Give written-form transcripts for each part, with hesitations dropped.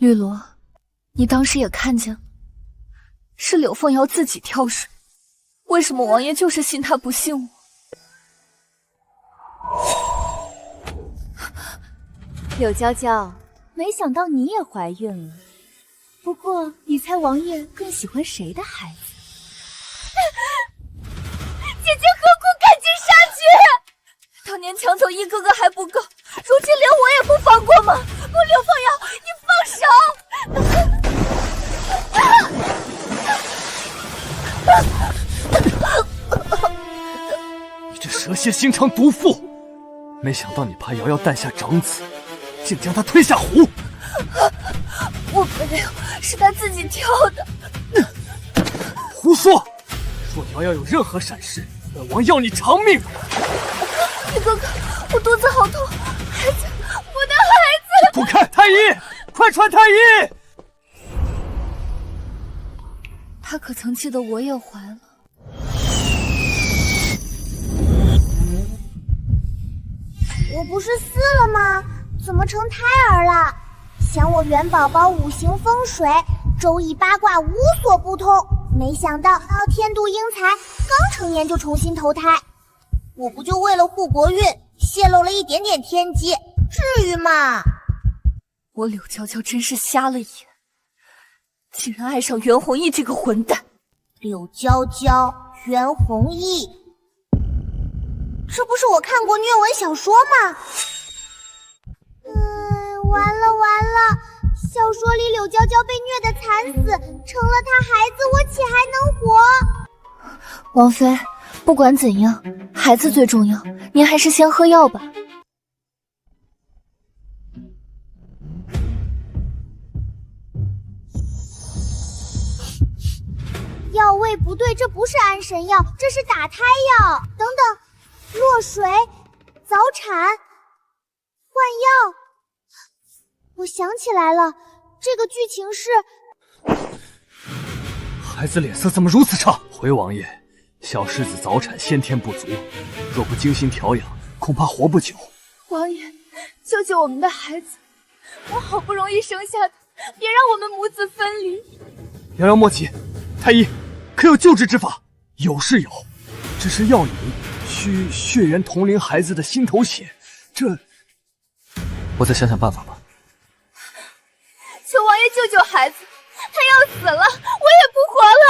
绿萝，你当时也看见了，是柳凤瑶自己跳水，为什么王爷就是信他不信我？柳娇娇，没想到你也怀孕了。不过，你猜王爷更喜欢谁的孩子？姐姐何苦赶尽杀绝？当年抢走一哥哥还不够，如今连我也不放过吗？柳凤瑶，你放手！你这蛇蝎心肠毒妇！没想到你怕瑶瑶诞下长子，竟将她推下湖！我没有，是他自己跳的。胡说！若瑶瑶有任何闪失，本王要你偿命！玉哥哥，我肚子好痛，孩子，我的孩子！滚开！太医，快传太医！他可曾记得我也怀了？我不是死了吗？怎么成胎儿了？想我元宝宝五行风水、周易八卦无所不通，没想到天妒英才，刚成年就重新投胎。我不就为了护国运，泄露了一点点天机，至于吗？我柳娇娇真是瞎了眼，竟然爱上袁弘毅这个混蛋。柳娇娇、袁弘毅，这不是我看过虐文小说吗？完了完了，小说里柳娇娇被虐得惨死，成了她孩子，我岂还能活？王妃，不管怎样，孩子最重要，您还是先喝药吧。药味不对，这不是安神药，这是打胎药。等等，落水、早产、换药。我想起来了，这个剧情是……孩子脸色怎么如此差？回王爷，小世子早产，先天不足，若不精心调养，恐怕活不久。王爷，救救我们的孩子！我好不容易生下的，别让我们母子分离。瑶瑶莫急，太医，可有救治之法？有是有，只是药引需血缘同龄孩子的心头血，这……我再想想办法吧。求王爷救救孩子，他要死了，我也不活了。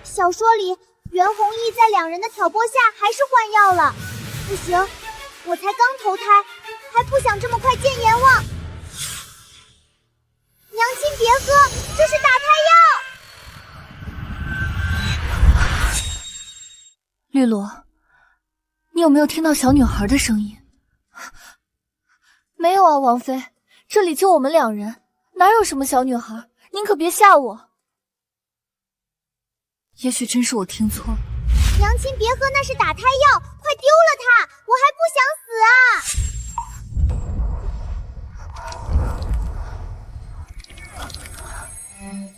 小说里袁弘毅在两人的挑拨下还是换药了。不行，我才刚投胎，还不想这么快见阎王。娘亲别喝，这是打胎药。绿萝，你有没有听到小女孩的声音？没有啊，王妃，这里就我们两人，哪有什么小女孩？您可别吓我。也许真是我听错了。娘亲别喝，那是打胎药，快丢了它，我还不想死啊！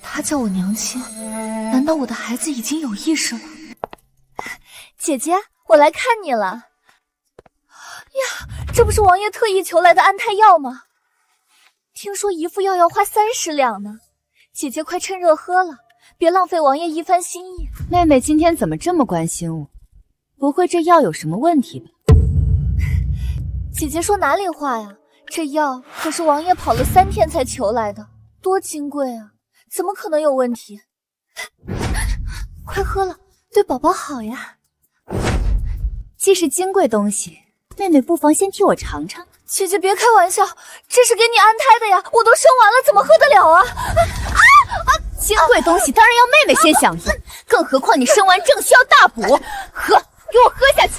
她叫我娘亲，难道我的孩子已经有意识了？姐姐，我来看你了。呀，这不是王爷特意求来的安胎药吗？听说一副药要花30两呢。姐姐快趁热喝了，别浪费王爷一番心意。妹妹今天怎么这么关心我？不会这药有什么问题吧？姐姐说哪里话呀？这药可是王爷跑了3天才求来的，多金贵啊，怎么可能有问题？快喝了，对宝宝好呀。既是金贵东西，妹妹不妨先替我尝尝。姐姐别开玩笑，这是给你安胎的呀，我都生完了，怎么喝得了啊？金贵东西当然要妹妹先享用，更何况你生完正需要大补。喝，给我喝下去。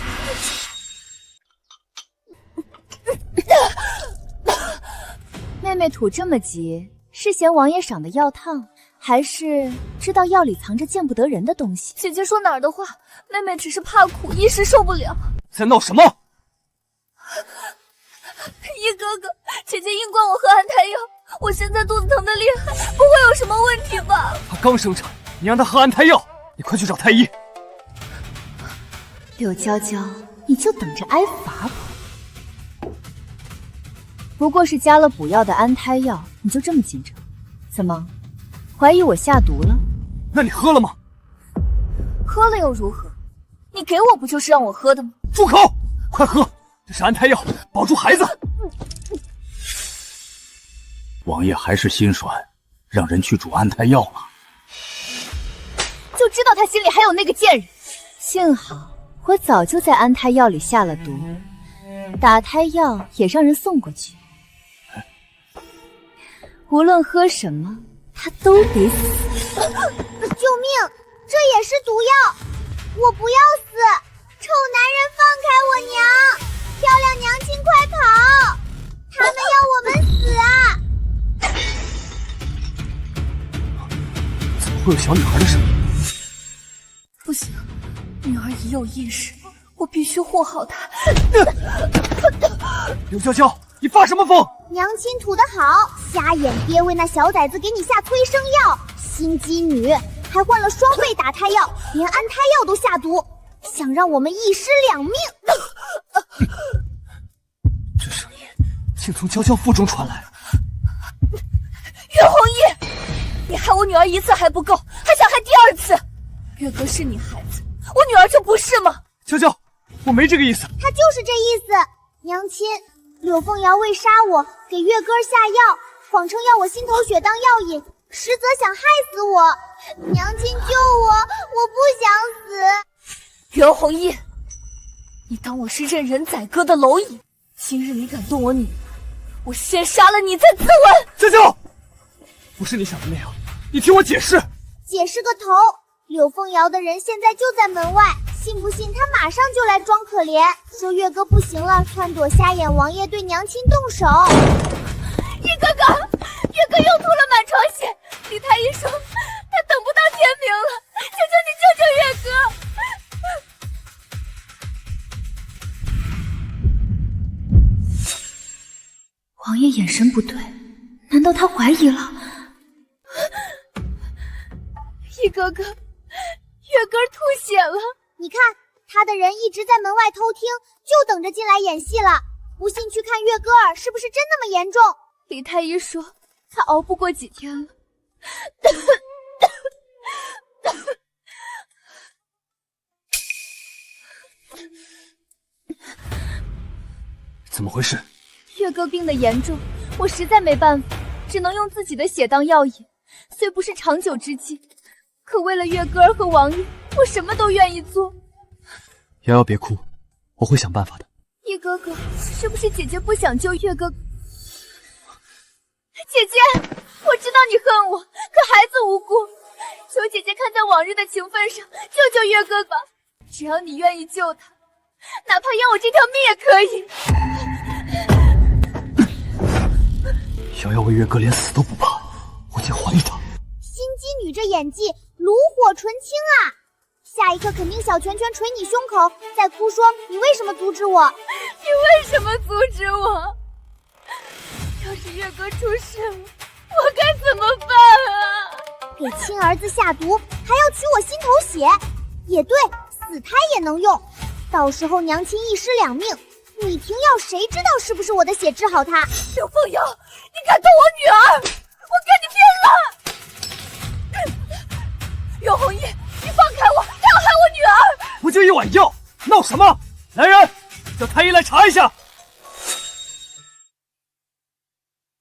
妹妹吐这么急，是嫌王爷赏的药烫，还是知道药里藏着见不得人的东西？姐姐说哪儿的话，妹妹只是怕苦，一时受不了。在闹什么？一哥哥，姐姐硬灌我喝安胎药，我现在肚子疼得厉害，不会有什么问题吧？她刚生产，你让她喝安胎药，你快去找太医。柳娇娇，你就等着挨罚吧。不过是加了补药的安胎药，你就这么紧张？怎么，怀疑我下毒了？那你喝了吗？喝了又如何？你给我不就是让我喝的吗？住口！快喝，这是安胎药，保住孩子。王爷还是心软，让人去煮安胎药了。就知道他心里还有那个贱人。幸好我早就在安胎药里下了毒，打胎药也让人送过去。无论喝什么，他都得死。救命！这也是毒药！我不要死！臭男人放开我娘！漂亮娘亲快跑！他们要我们死啊！怎么会有小女孩的声音？不行，女儿已有意识，我必须护好她。刘娇娇，你发什么疯？娘亲吐得好，瞎眼爹为那小崽子给你下催生药，心机女还换了双倍打胎药，连安胎药都下毒，想让我们一尸两命。这声音竟从娇娇腹中传来。岳红毅，你害我女儿一次还不够，还想害第二次。岳哥是你孩子，我女儿就不是吗？娇娇，我没这个意思。他就是这意思。娘亲，柳凤瑶为杀我，给月哥下药，谎称要我心头血当药引，实则想害死我。娘亲救我，我不想死。岳红毅，你当我是任人宰割的蝼蚁？今日你敢动我女儿，我先杀了你再自刎。娇娇，不是你想的那样，你听我解释。解释个头！柳凤瑶的人现在就在门外，信不信他马上就来装可怜，说月哥不行了，撺掇瞎眼王爷对娘亲动手。一哥哥，月哥又吐了满床血，李太医说他等不到天明了，求求你救救月哥。王爷眼神不对，难道他怀疑了？一哥哥，月哥吐血了。你看，他的人一直在门外偷听，就等着进来演戏了。不信去看月哥儿是不是真那么严重？李太医说他熬不过几天了。怎么回事？月哥病得严重，我实在没办法，只能用自己的血当药引。虽不是长久之计，可为了月哥儿和王爷，我什么都愿意做。瑶瑶别哭，我会想办法的。一哥哥，是不是姐姐不想救月哥？姐姐，我知道你恨我，可孩子无辜，求姐姐看在往日的情分上，救救月哥吧。只要你愿意救他，哪怕要我这条命也可以。瑶瑶为月哥连死都不怕，我竟怀疑她。心机女这演技炉火纯青啊！下一刻肯定小拳拳捶你胸口，再哭说你为什么阻止我？你为什么阻止我？要是月哥出事了，我该怎么办啊？给亲儿子下毒，还要取我心头血，也对，死胎也能用。到时候娘亲一尸两命，你停药谁知道是不是我的血治好他？刘凤瑶，你敢动我女儿，我跟你拼了！岳红毅，你放开我，他要害我女儿！不就一碗药，闹什么？来人，叫太医来查一下。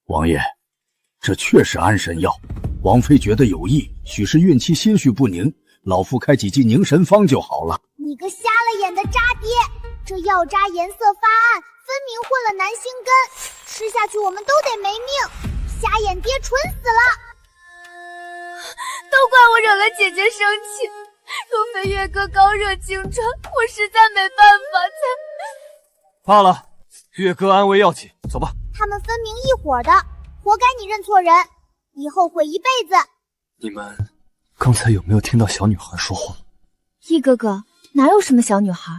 王爷，这确是安神药，王妃觉得有益，许是运气心绪不宁，老夫开几剂凝神方就好了。你个瞎了眼的渣爹！这药渣颜色发暗，分明混了南星根，吃下去我们都得没命。瞎眼爹蠢死了！都怪我惹了姐姐生气，若非月哥高热惊传，我实在没办法才……罢了，月哥安危要紧，走吧。他们分明一伙的，活该你认错人，以后悔一辈子。你们刚才有没有听到小女孩说话？易哥哥，哪有什么小女孩？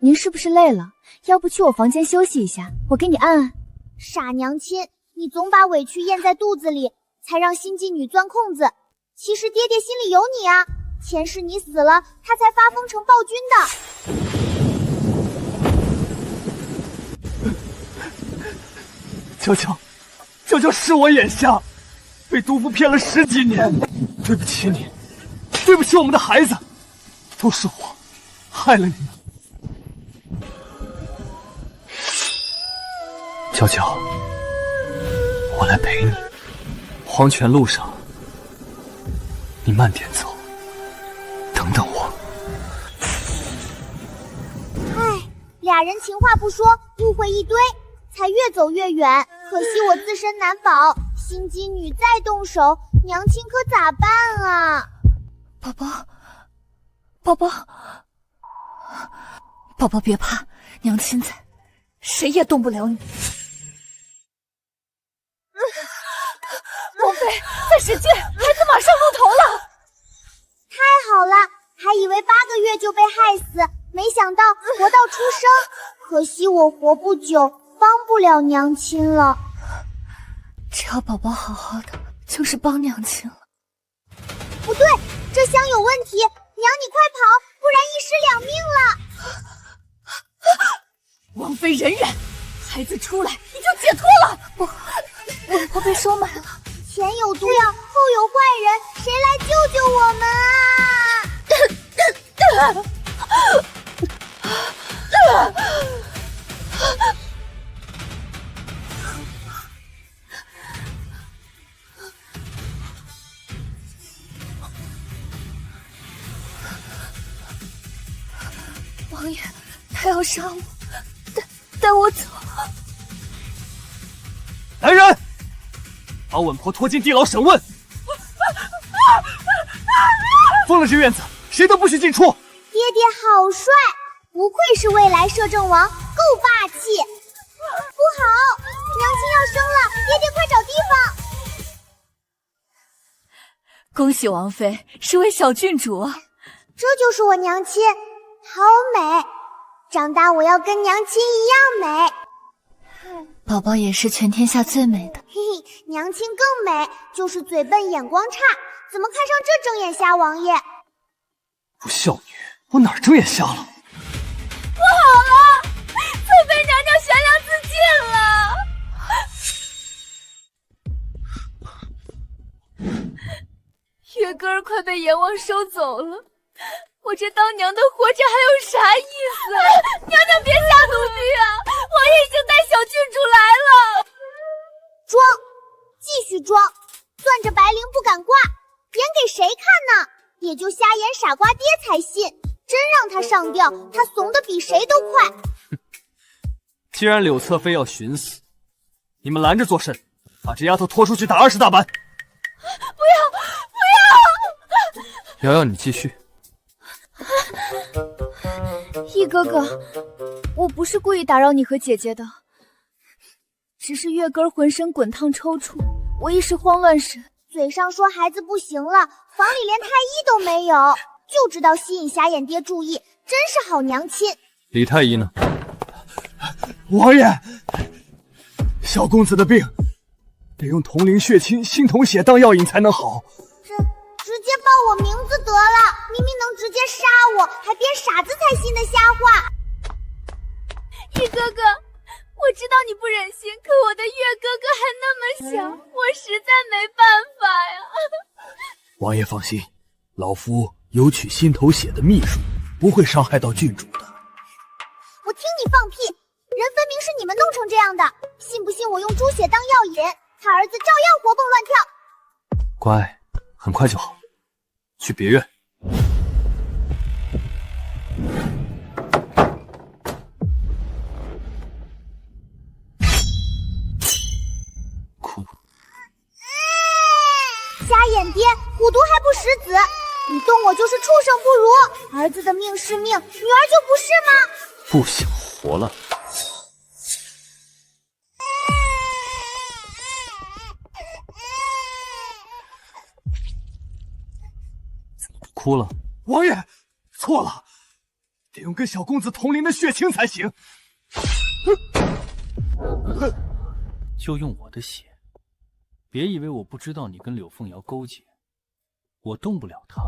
您是不是累了？要不去我房间休息一下，我给你按按。傻娘亲，你总把委屈咽在肚子里，才让心机女钻空子。其实爹爹心里有你啊，前世你死了，他才发疯成暴君的。娇娇，娇娇是我眼瞎，被毒妇骗了10几年，对不起你，对不起我们的孩子，都是我害了你们。娇娇，我来陪你。黄泉路上，你慢点走，等等我。唉，俩人情话不说，误会一堆，才越走越远。可惜我自身难保，心机女再动手，娘亲可咋办啊？宝宝，宝宝，宝宝别怕，娘亲在，谁也动不了你。王妃，再使劲，孩子马上露头了！太好了，还以为8个月就被害死，没想到活到出生。可惜我活不久，帮不了娘亲了。只要宝宝好好的，就是帮娘亲了。不对，这箱有问题，娘你快跑，不然1尸2命了。王妃忍忍，孩子出来你就解脱了。我被收买了。前有毒药，后有坏人，谁来救救我们王爷，他要杀我，带我走。来人，把稳婆拖进地牢审问。封了这院子，谁都不许进出。爹爹好帅，不愧是未来摄政王，够霸气。不好，娘亲要生了，爹爹快找地方。恭喜王妃是位小郡主啊！这就是我娘亲，好美，长大我要跟娘亲一样美。宝宝也是全天下最美的。嘿嘿，娘亲更美，就是嘴笨眼光差，怎么看上这睁眼瞎王爷？不孝女，我哪儿睁眼瞎了？不好了，翠妃娘娘悬梁自尽了，月根儿快被阎王收走了，我这当娘的活着还有啥意思？娘娘别下毒计啊！王爷已经带小郡主来了。装，继续装，攥着白绫不敢挂，演给谁看呢？也就瞎演傻瓜爹才信，真让他上吊，他怂得比谁都快。既然柳侧妃要寻死，你们拦着作甚？把这丫头拖出去打20大板！不要！瑶瑶，你继续。易哥哥，我不是故意打扰你和姐姐的，只是月根浑身滚烫抽搐，我一时慌乱时，嘴上说孩子不行了，房里连太医都没有，就知道吸引瞎眼爹注意，真是好娘亲。李太医呢？王爷，小公子的病得用铜铃血清心头血当药引才能好。直接报我名字得了，明明能直接杀我，还编傻子才信的瞎话。易哥哥，我知道你不忍心，可我的月哥哥还那么小，我实在没办法呀。王爷放心，老夫有取心头血的秘术，不会伤害到郡主的。我听你放屁，人分明是你们弄成这样的，信不信我用猪血当药引，他儿子照样活蹦乱跳。乖，很快就好。去别院。哭。瞎眼爹，虎毒还不食子，你动我就是畜生不如。儿子的命是命，女儿就不是吗？不想活了。哭了，王爷，错了，得用跟小公子同龄的血清才行。就用我的血，别以为我不知道你跟柳凤瑶勾结，我动不了她，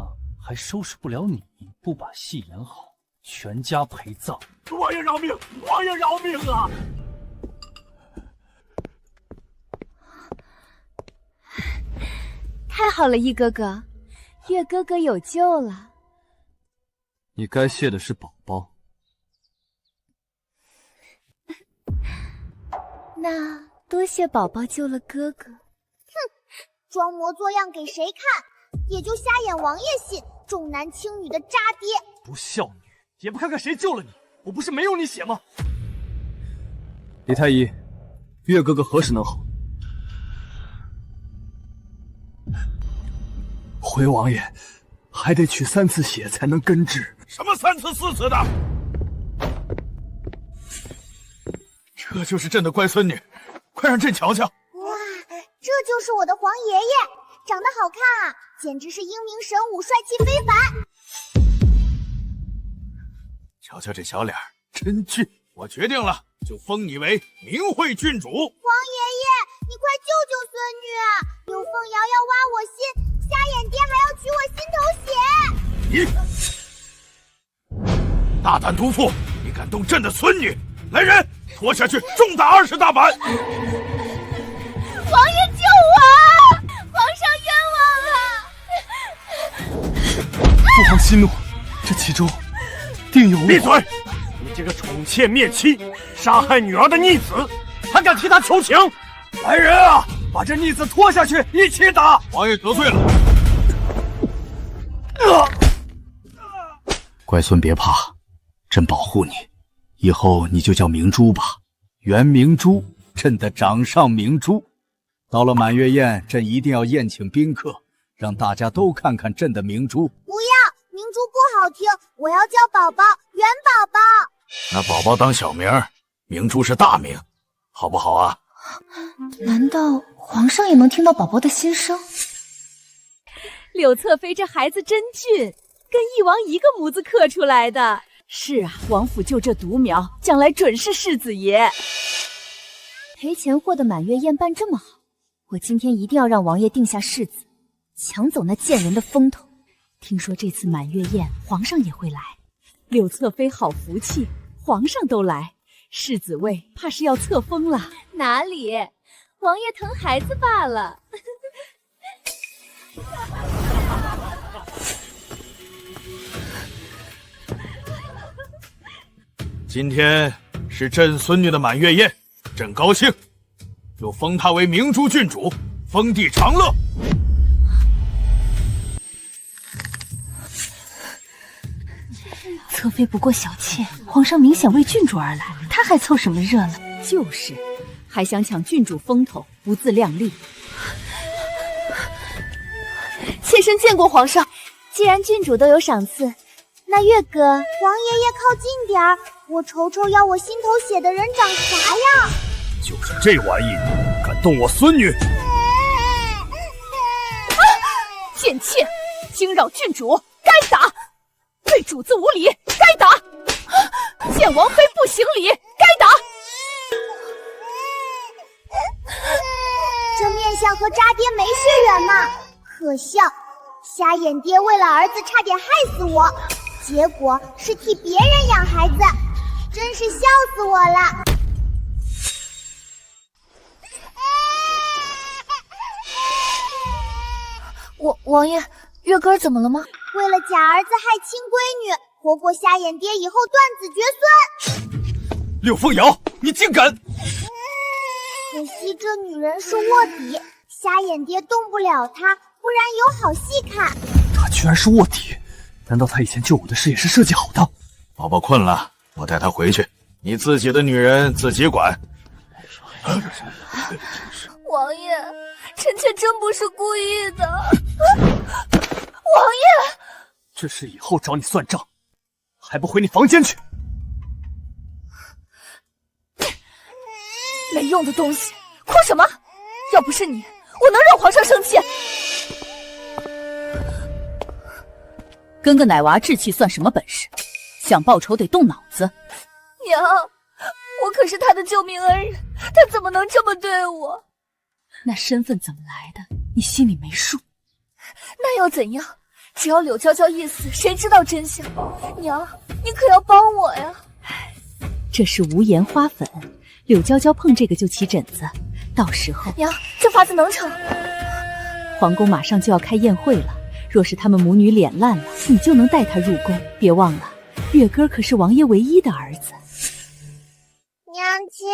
还收拾不了你。不把戏演好，全家陪葬。王爷饶命！王爷饶命啊！太好了，一哥哥，月哥哥有救了。你该谢的是宝宝。那多谢宝宝救了哥哥。装模作样给谁看？也就瞎眼王爷信，重男轻女的渣爹。不孝女，也不看看谁救了你，我不是没有你血吗？李太医，月哥哥何时能好？回王爷，还得取3次血才能根治。什么3次4次的？这就是朕的乖孙女，快让朕瞧瞧。哇，这就是我的皇爷爷，长得好看啊，简直是英明神武，帅气非凡。瞧瞧这小脸，真俊！我决定了，就封你为明惠郡主。皇爷爷，你快救救孙女！柳凤瑶要挖我心，瞎眼爹还要取我心头血。你大胆毒妇，你敢动朕的孙女！来人，拖下去，重打20大板！王爷救我！皇上冤枉了！父皇息怒，这其中定有……闭嘴！你这个宠妾灭妻、杀害女儿的逆子，还敢替他求情？来人啊，把这逆子拖下去，一起打！王爷得罪了。乖孙别怕，朕保护你，以后你就叫明珠吧，袁明珠，朕的掌上明珠。到了满月宴，朕一定要宴请宾客，让大家都看看朕的明珠。不要，明珠不好听，我要叫宝宝，元宝宝。那宝宝当小名，明珠是大名，好不好啊？难道皇上也能听到宝宝的心声？柳侧妃这孩子真俊，跟翼王一个模子刻出来的。是啊，王府就这独苗，将来准是世子爷。赔钱货的满月宴办这么好，我今天一定要让王爷定下世子，抢走那贱人的风头。听说这次满月宴，皇上也会来。柳侧妃好福气，皇上都来，世子位怕是要册封了。哪里，王爷疼孩子罢了。今天是朕孙女的满月宴，朕高兴，就封她为明珠郡主，封地长乐。侧妃不过小妾，皇上明显为郡主而来，他还凑什么热闹？就是，还想抢郡主风头，不自量力。妾身见过皇上，既然郡主都有赏赐，那月哥，王爷爷靠近点儿，我瞅瞅要我心头血的人长啥样。就是这玩意，敢动我孙女！贱妾，惊扰郡主，该打！对主子无礼，该打！见王妃不行礼，该打！这面相和渣爹没血缘嘛，可笑！瞎眼爹为了儿子差点害死我，结果是替别人养孩子，真是笑死我了。王爷，月哥怎么了吗？为了假儿子害亲闺女，活过瞎眼爹以后断子绝孙。柳凤瑶，你竟敢！可惜这女人是卧底，瞎眼爹动不了她，不然有好戏看。她居然是卧底，难道她以前救我的事也是设计好的？宝宝困了，我带她回去，你自己的女人自己管。王爷，臣妾真不是故意的。王爷，这事以后找你算账，还不回你房间去？没用的东西，哭什么？要不是你，我能让皇上生气？跟个奶娃置气算什么本事？想报仇得动脑子。娘，我可是他的救命恩人，他怎么能这么对我？那身份怎么来的？你心里没数？那又怎样？只要柳娇娇一死，谁知道真相？娘，你可要帮我呀！这是无盐花粉，柳娇娇碰这个就起疹子，到时候娘，这法子能成？皇宫马上就要开宴会了，若是他们母女脸烂了，你就能带她入宫。别忘了，月哥可是王爷唯一的儿子。娘亲，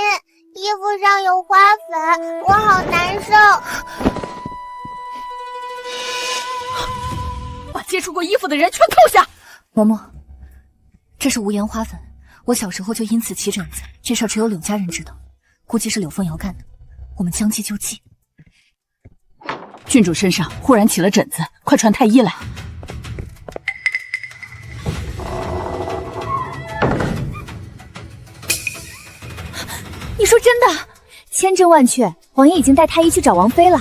衣服上有花粉，我好难受。把接触过衣服的人全扣下。嬷嬷，这是无盐花粉，我小时候就因此起疹子，这事儿只有柳家人知道，估计是柳凤瑶干的，我们将计就计。郡主身上忽然起了疹子，快传太医来。你说真的？千真万确，王爷已经带太医去找王妃了。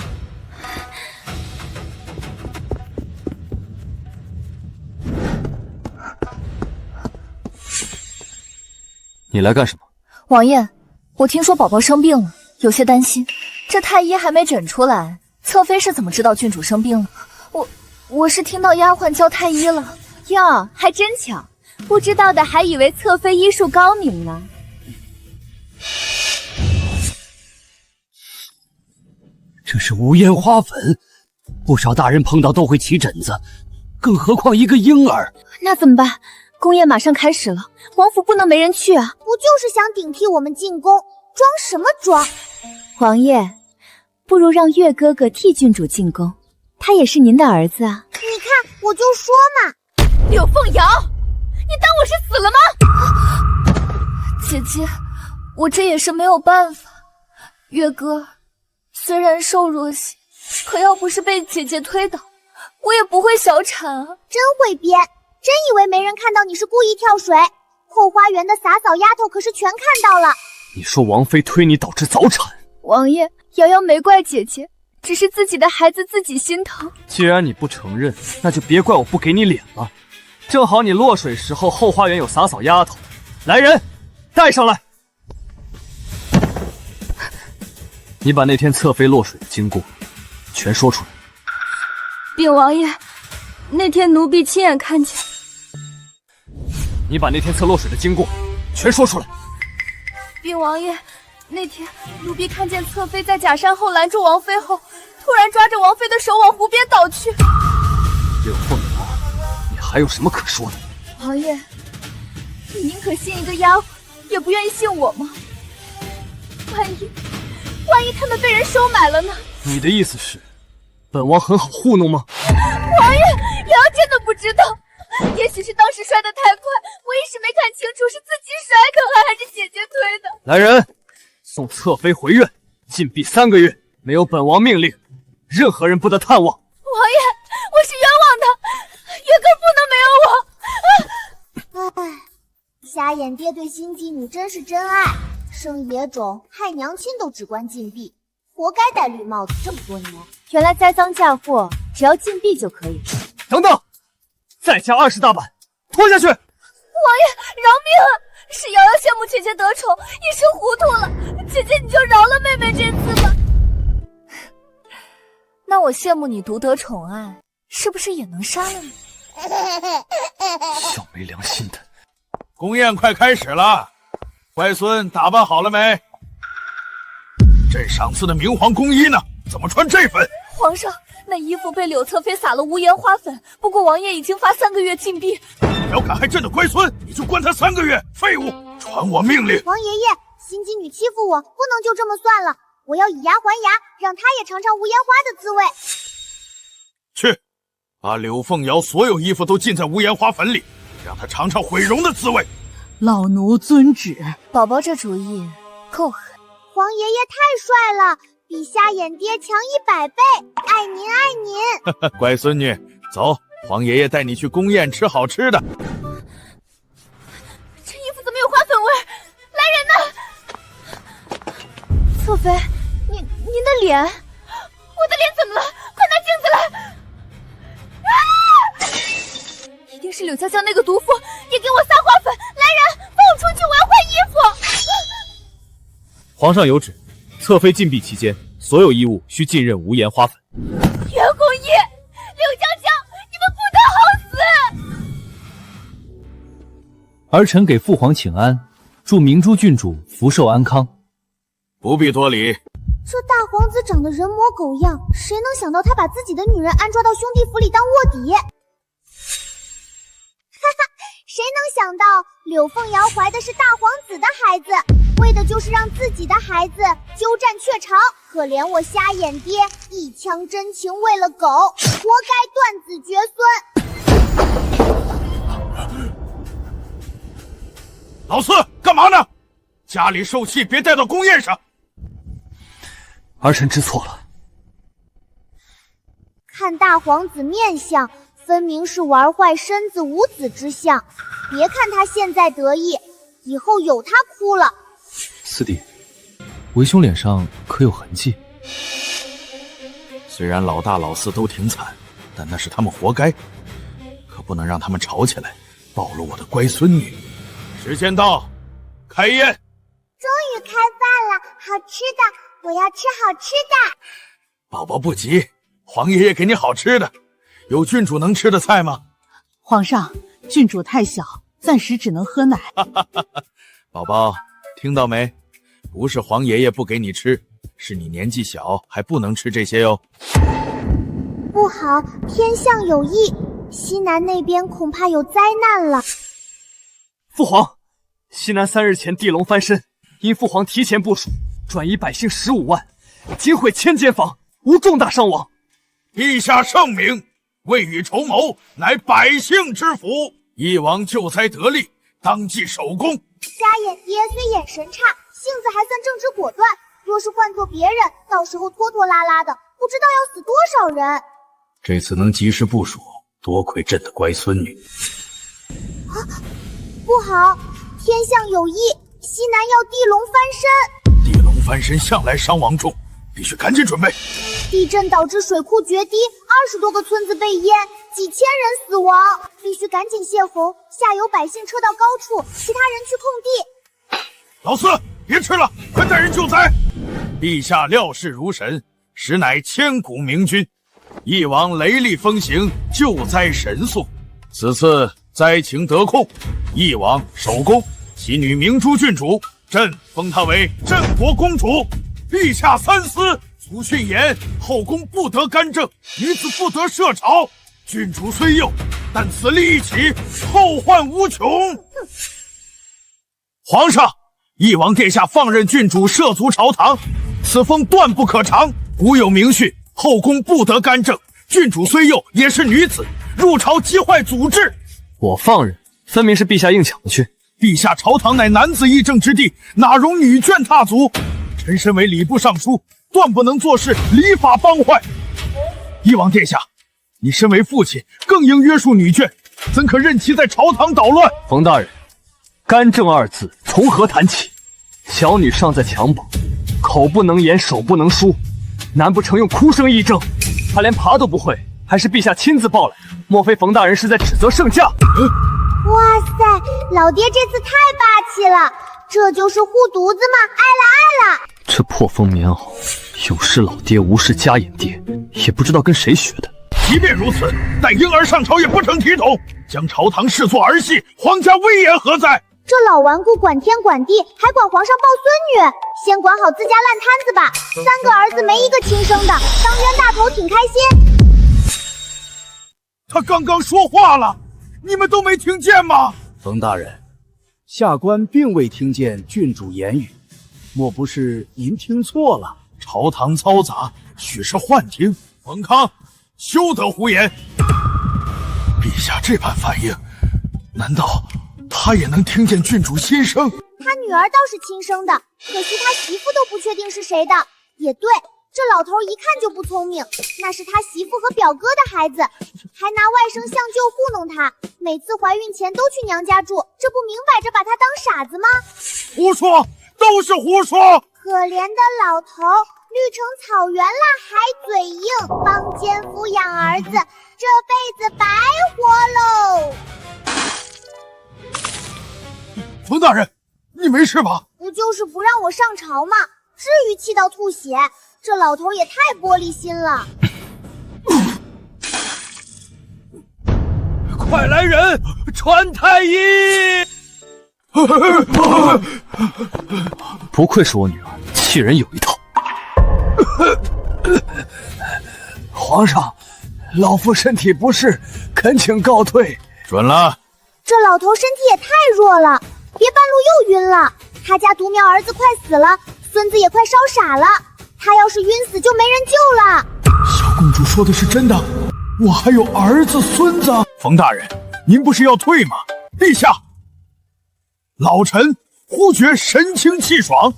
你来干什么？王爷，我听说宝宝生病了，有些担心。这太医还没诊出来，侧妃是怎么知道郡主生病了？我是听到丫鬟叫太医了。哟，还真巧，不知道的还以为侧妃医术高明呢。这是无烟花粉，不少大人碰到都会起疹子，更何况一个婴儿。那怎么办？宫宴马上开始了，王府不能没人去啊！不就是想顶替我们进宫，装什么装？王爷，不如让月哥哥替郡主进宫，他也是您的儿子啊。你看，我就说嘛。柳凤瑶，你当我是死了吗？姐姐，我这也是没有办法。月哥虽然瘦弱些，可要不是被姐姐推倒，我也不会小产啊。真会编，真以为没人看到你是故意跳水？后花园的洒扫丫头可是全看到了。你说王妃推你导致早产？王爷，瑶瑶没怪姐姐，只是自己的孩子自己心疼。既然你不承认，那就别怪我不给你脸了。正好你落水时候后花园有洒扫丫头，来人，带上来。你把那天侧妃落水的经过全说出来。禀王爷，那天奴婢亲眼看见。你把那天侧落水的经过全说出来。禀王爷，那天奴婢看见侧妃在假山后拦住王妃后，突然抓着王妃的手往湖边倒去。柳凤瑶，你还有什么可说的？王爷，你宁可信一个丫鬟，也不愿意信我吗？万一他们被人收买了呢？你的意思是，本王很好糊弄吗？王爷，瑶瑶真的不知道，也许是当时摔得太快，我一时没看清楚是自己摔的还是姐姐推的。来人，送侧妃回院，禁闭3个月，没有本王命令，任何人不得探望。王爷，我是冤枉的，月哥不能没有我。唉，瞎眼爹对心机女真是真爱，生野种害娘亲都只关禁闭，活该戴绿帽子这么多年。原来栽赃嫁祸只要禁闭就可以。等等，再加20大板，拖下去。王爷饶命啊！是瑶瑶羡慕姐姐得宠，一时糊涂了。姐姐你就饶了妹妹这次吧。那我羡慕你独得宠爱，是不是也能杀了你？小没良心的！宫宴快开始了，乖孙打扮好了没？朕赏赐的明皇宫衣呢？怎么穿这份？皇上，那衣服被柳侧妃撒了无盐花粉，不过王爷已经罚3个月禁闭。要敢害朕的乖孙，你就关他3个月！废物！传我命令！王爷爷，心机女欺负我，不能就这么算了，我要以牙还牙，让她也尝尝无盐花的滋味。去，把柳凤瑶所有衣服都浸在无盐花粉里，让她尝尝毁容的滋味。老奴遵旨。宝这主意够狠。皇爷爷太帅了，比瞎眼爹强100倍，爱您爱您。乖孙女，走，皇爷爷带你去宫宴吃好吃的。这衣服怎么有花粉味？来人呐！侧妃，您的脸，我的脸怎么了？快拿镜子来！啊！一定是柳娇娇那个毒妇也给我撒花粉！来人，放我出去，我要换衣服！皇上有旨，侧妃禁闭期间，所有衣物需浸润无盐花粉。袁弘毅、柳娇娇，你们不得好死！儿臣给父皇请安，祝明珠郡主福寿安康。不必多礼，这大皇子长得人模狗样，谁能想到他把自己的女人安抓到兄弟府里当卧底？哈哈，谁能想到柳凤瑶怀的是大皇子的孩子，为的就是让自己的孩子鸠占鹊巢。可怜我瞎眼爹，一腔真情为了狗，活该断子绝孙。老四，干嘛呢？家里受气别带到宫宴上。儿臣知错了。看大皇子面相，分明是玩坏身子无子之相。别看他现在得意，以后有他哭了。四弟，为兄脸上可有痕迹？虽然老大老四都挺惨，但那是他们活该，可不能让他们吵起来，暴露我的乖孙女。时间到，开宴。终于开饭了，好吃的，我要吃好吃的。宝宝不急，皇爷爷给你好吃的。有郡主能吃的菜吗？皇上，郡主太小，暂时只能喝奶。宝宝，听到没？不是皇爷爷不给你吃，是你年纪小，还不能吃这些哟。不好，天象有异，西南那边恐怕有灾难了。父皇，西南3日前地龙翻身，因父皇提前部署，转移百姓15万，惊毁1000间房，无重大伤亡。陛下圣明，未雨绸缪，乃百姓之福。翼王救灾得力，当即首功。瞎眼爹虽眼神差，性子还算正直果断，若是换做别人，到时候拖拖拉拉的，不知道要死多少人。这次能及时部署，多亏朕的乖孙女。不好，天象有异，西南要地龙翻身。地龙翻身向来伤亡重，必须赶紧准备。地震导致水库决堤，20多个村子被淹，几千人死亡，必须赶紧泄洪，下游百姓撤到高处，其他人去空地。老四，别吃了，快带人救灾。陛下料事如神，实乃千古明君。翼王雷厉风行，救灾神速。此次灾情得控，翼王首功，其女明珠郡主，朕封她为镇国公主。陛下三思，祖训言，后宫不得干政，女子不得涉朝。郡主虽幼，但此例一起，后患无穷。皇上，翼王殿下放任郡主涉足朝堂，此风断不可长。古有明训，后宫不得干政，郡主虽幼，也是女子，入朝击坏祖制。我放任，分明是陛下硬抢的去。陛下朝堂乃男子议政之地，哪容女眷踏足？臣身为礼部尚书，断不能坐视礼法崩坏。翼王殿下，你身为父亲，更应约束女眷，怎可任其在朝堂捣乱？冯大人，干政二字从何谈起？小女尚在襁褓，口不能言，手不能书，难不成用哭声议政？她连爬都不会，还是陛下亲自抱来？莫非冯大人是在指责圣驾？哇塞，老爹这次太霸气了，这就是护犊子吗？爱了爱了！这破风棉袄，有事老爹，无事家眼爹，也不知道跟谁学的。即便如此，但婴儿上朝也不成体统，将朝堂视作儿戏，皇家威严何在？这老顽固管天管地，还管皇上抱孙女，先管好自家烂摊子吧。3个儿子没一个亲生的，当冤大头挺开心。他刚刚说话了，你们都没听见吗？冯大人，下官并未听见郡主言语，莫不是您听错了？朝堂嘈杂，许是幻听。冯康，休得胡言！陛下这般反应，难道他也能听见郡主心声？他女儿倒是亲生的，可惜他媳妇都不确定是谁的。也对，这老头一看就不聪明，那是他媳妇和表哥的孩子，还拿外甥相救糊弄他，每次怀孕前都去娘家住，这不明摆着把他当傻子吗？胡说，都是胡说！可怜的老头，绿成草原了还嘴硬，帮奸夫养儿子，这辈子白活喽！冯大人，你没事吧？不就是不让我上朝吗？至于气到吐血？这老头也太玻璃心了！快来人，传太医！不愧是我女儿，气人有一套。皇上，老夫身体不适，恳请告退。准了。这老头身体也太弱了，别半路又晕了。他家独苗儿子快死了，孙子也快烧傻了。他要是晕死，就没人救了。小公主说的是真的，我还有儿子孙子。冯大人，您不是要退吗？陛下，老臣忽觉神清气爽，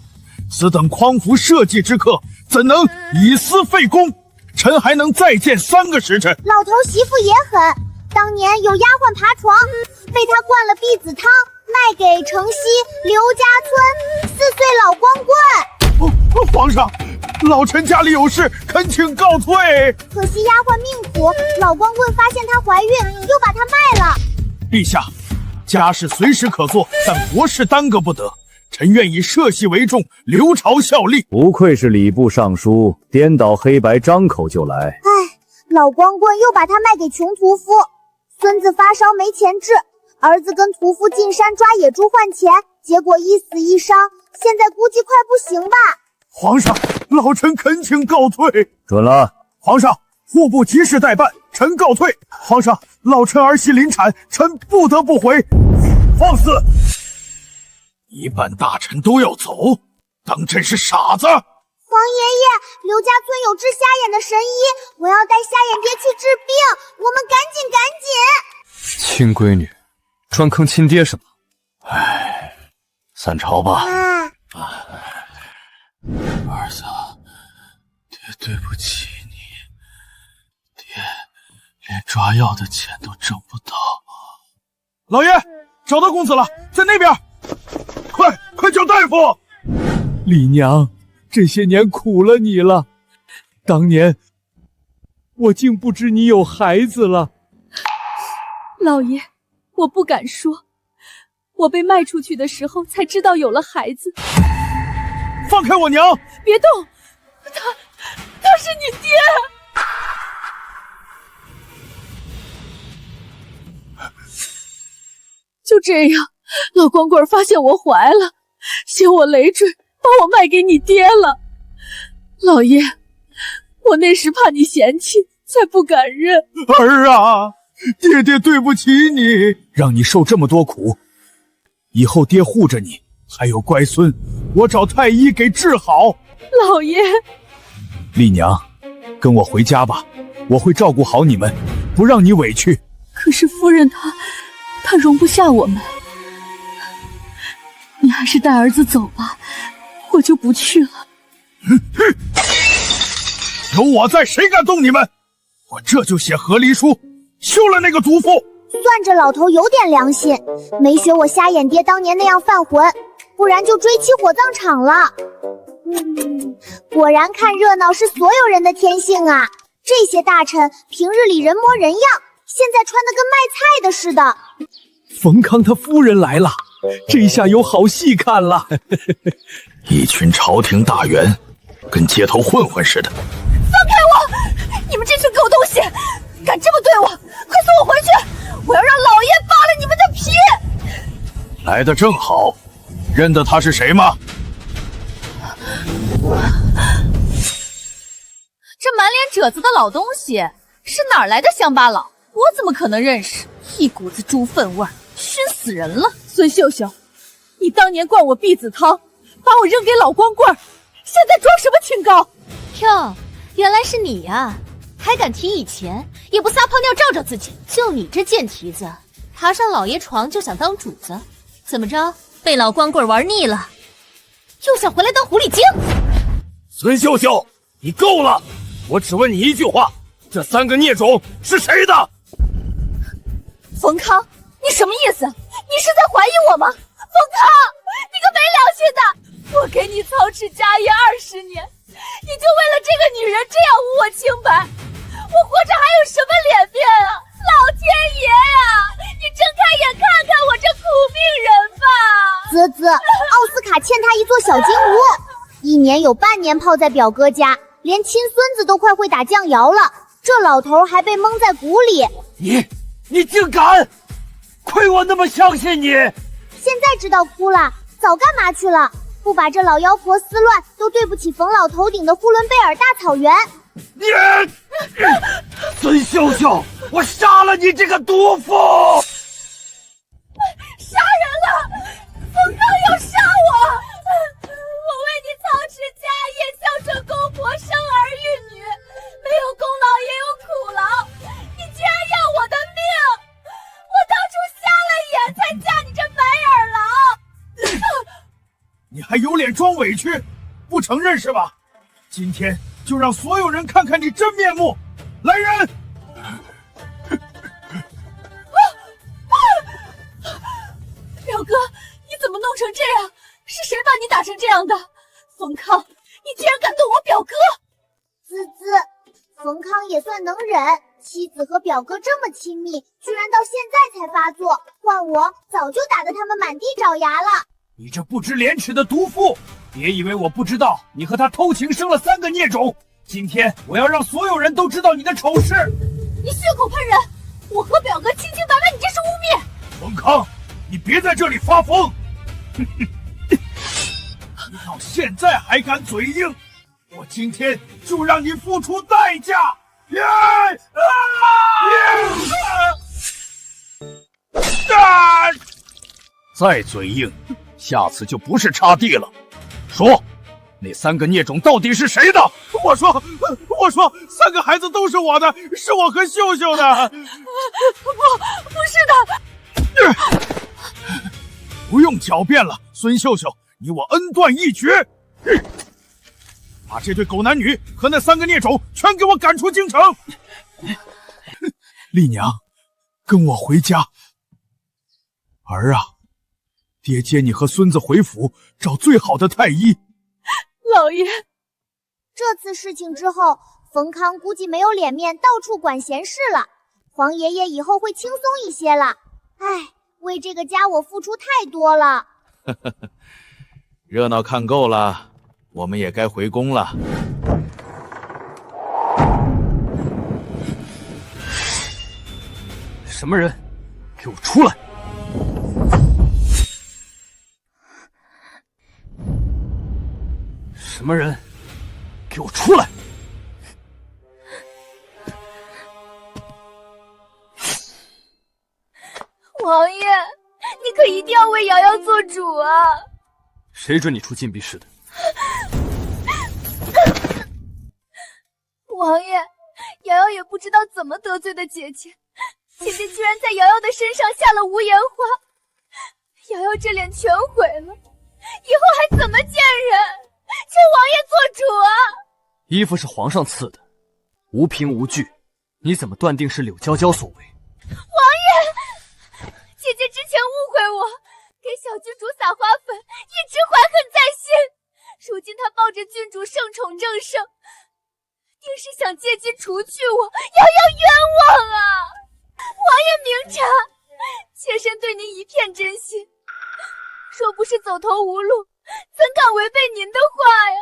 此等匡扶社稷之客，怎能以私废公？臣还能再见3个时辰。老头媳妇也狠，当年有丫鬟爬床，被他灌了避子汤，卖给城西刘家村4岁老光棍。皇上，老臣家里有事，恳请告退。可惜丫鬟命苦，老光棍发现她怀孕，又把她卖了。陛下，家事随时可做，但国事耽搁不得。臣愿以社稷为重，留朝效力。不愧是礼部尚书，颠倒黑白，张口就来。唉，老光棍又把他卖给穷屠夫，孙子发烧没钱治，儿子跟屠夫进山抓野猪换钱，结果一死一伤，现在估计快不行吧。皇上，老臣恳请告退。准了。皇上，户部急事待办，臣告退。皇上，老臣儿媳临产，臣不得不回。放肆！一半大臣都要走，当朕是傻子？皇爷爷，刘家村有治瞎眼的神医，我要带瞎眼爹去治病，我们赶紧！亲闺女，专坑亲爹是吗？唉，散朝吧。儿子，爹对不起你，爹连抓药的钱都挣不到。老爷，找到公子了，在那边，快叫大夫！李娘，这些年苦了你了，当年我竟不知你有孩子了。老爷，我不敢说，我被卖出去的时候才知道有了孩子。放开我娘！别动，他是你爹。就这样，老光棍发现我怀了，嫌我累赘，把我卖给你爹了。老爷，我那时怕你嫌弃，才不敢认。儿啊，爹爹对不起你，让你受这么多苦，以后爹护着你，还有乖孙，我找太医给治好。老爷，丽娘，跟我回家吧，我会照顾好你们，不让你委屈。可是夫人她容不下我们，你还是带儿子走吧，我就不去了。有我在，谁敢动你们？我这就写和离书，休了那个毒妇。算这老头有点良心，没学我瞎眼爹当年那样犯浑，不然就追妻火葬场了。果然看热闹是所有人的天性啊！这些大臣平日里人模人样，现在穿得跟卖菜的似的。冯康他夫人来了，这下有好戏看了。一群朝廷大员，跟街头混混似的。放开我！你们这群狗东西，敢这么对我，快送我回去！我要让老爷扒了你们的皮！来得正好，认得他是谁吗？这满脸褶子的老东西是哪儿来的乡巴佬？我怎么可能认识？一股子猪粪味儿，熏死人了！孙秀秀，你当年灌我避子汤，把我扔给老光棍，现在装什么清高？哟，原来是你呀！还敢提以前，也不撒泡尿照照自己。就你这贱蹄子，爬上老爷床就想当主子，怎么着？被老光棍玩腻了，又想回来当狐狸精？孙秀秀，你够了！我只问你一句话，这3个孽种是谁的？冯康，你什么意思？你是在怀疑我吗？冯康，你个没良心的！我给你操持家业20年，你就为了这个女人这样污我清白，我活着还有什么脸面啊？老天爷呀，你睁开眼看看我这苦命人吧！奥斯卡欠他一座小金屋，1年有半年泡在表哥家，连亲孙子都快会打酱油了，这老头还被蒙在鼓里。你竟敢！亏我那么相信你！现在知道哭了，早干嘛去了？不把这老妖婆撕乱，都对不起冯老头顶的呼伦贝尔大草原。孙秀秀，我杀了你这个毒妇！杀人了！冯刚要杀我！我为你操持家业，孝顺公婆，生儿育女，没有功劳也有苦劳，你竟然要我的命！我当初瞎了眼才嫁你这白眼狼！你还有脸装委屈，不承认是吧？今天就让所有人看看你真面目！来人！表哥，你怎么弄成这样？是谁把你打成这样的？冯康，你竟然敢动我表哥！滋滋，冯康也算能忍，妻子和表哥这么亲密，居然到现在才发作，换我早就打得他们满地找牙了。你这不知廉耻的毒妇！别以为我不知道，你和他偷情生了3个孽种。今天我要让所有人都知道你的丑事！你血口喷人！我和表哥清清白白，你这是污蔑！冯康，你别在这里发疯！你到现在还敢嘴硬，我今天就让你付出代价！再嘴硬，下次就不是插地了。说，那3个孽种到底是谁的？我说，3个孩子都是我的，是我和秀秀的。不是的。不用狡辩了，孙秀秀，你我恩断义绝。把这对狗男女和那3个孽种全给我赶出京城。丽娘，跟我回家。儿啊，爹接你和孙子回府，找最好的太医。老爷，这次事情之后，冯康估计没有脸面到处管闲事了。黄爷爷以后会轻松一些了。唉，为这个家我付出太多了。热闹看够了，我们也该回宫了。什么人？给我出来！什么人？给我出来！王爷，你可一定要为瑶瑶做主啊！谁准你出禁闭室的？王爷，瑶瑶也不知道怎么得罪的姐姐，姐姐居然在瑶瑶的身上下了无言花，瑶瑶这脸全毁了，以后还怎么见人？求王爷做主啊！衣服是皇上赐的，无凭无据，你怎么断定是柳娇娇所为？王爷，姐姐之前误会我，给小郡主撒花粉，一直怀恨在心。如今她抱着郡主圣宠正盛，定是想借机除去我，瑶瑶冤枉啊！王爷明察，妾身对您一片真心，若不是走投无路，怎敢违背您的话呀？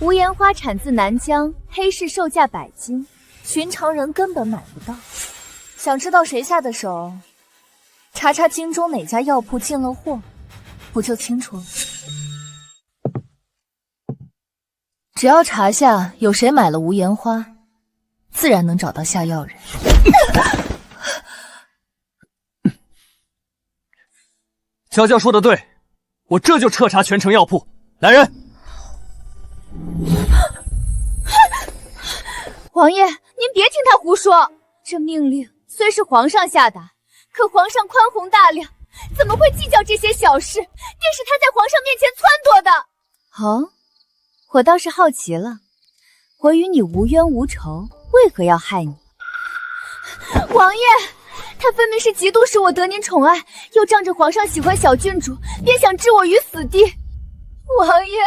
无言花产自南疆，黑市售价100斤，寻常人根本买不到。想知道谁下的手？查查京中哪家药铺进了货，不就清楚了？只要查下有谁买了无言花，自然能找到下药人。娇娇说的对，我这就彻查全城药铺。来人！王爷，您别听他胡说，这命令虽是皇上下达，可皇上宽宏大量，怎么会计较这些小事？定是他在皇上面前撺掇的。哦，我倒是好奇了，我与你无冤无仇，为何要害你？王爷，他分明是嫉妒使我得您宠爱，又仗着皇上喜欢小郡主，便想置我于死地。王爷，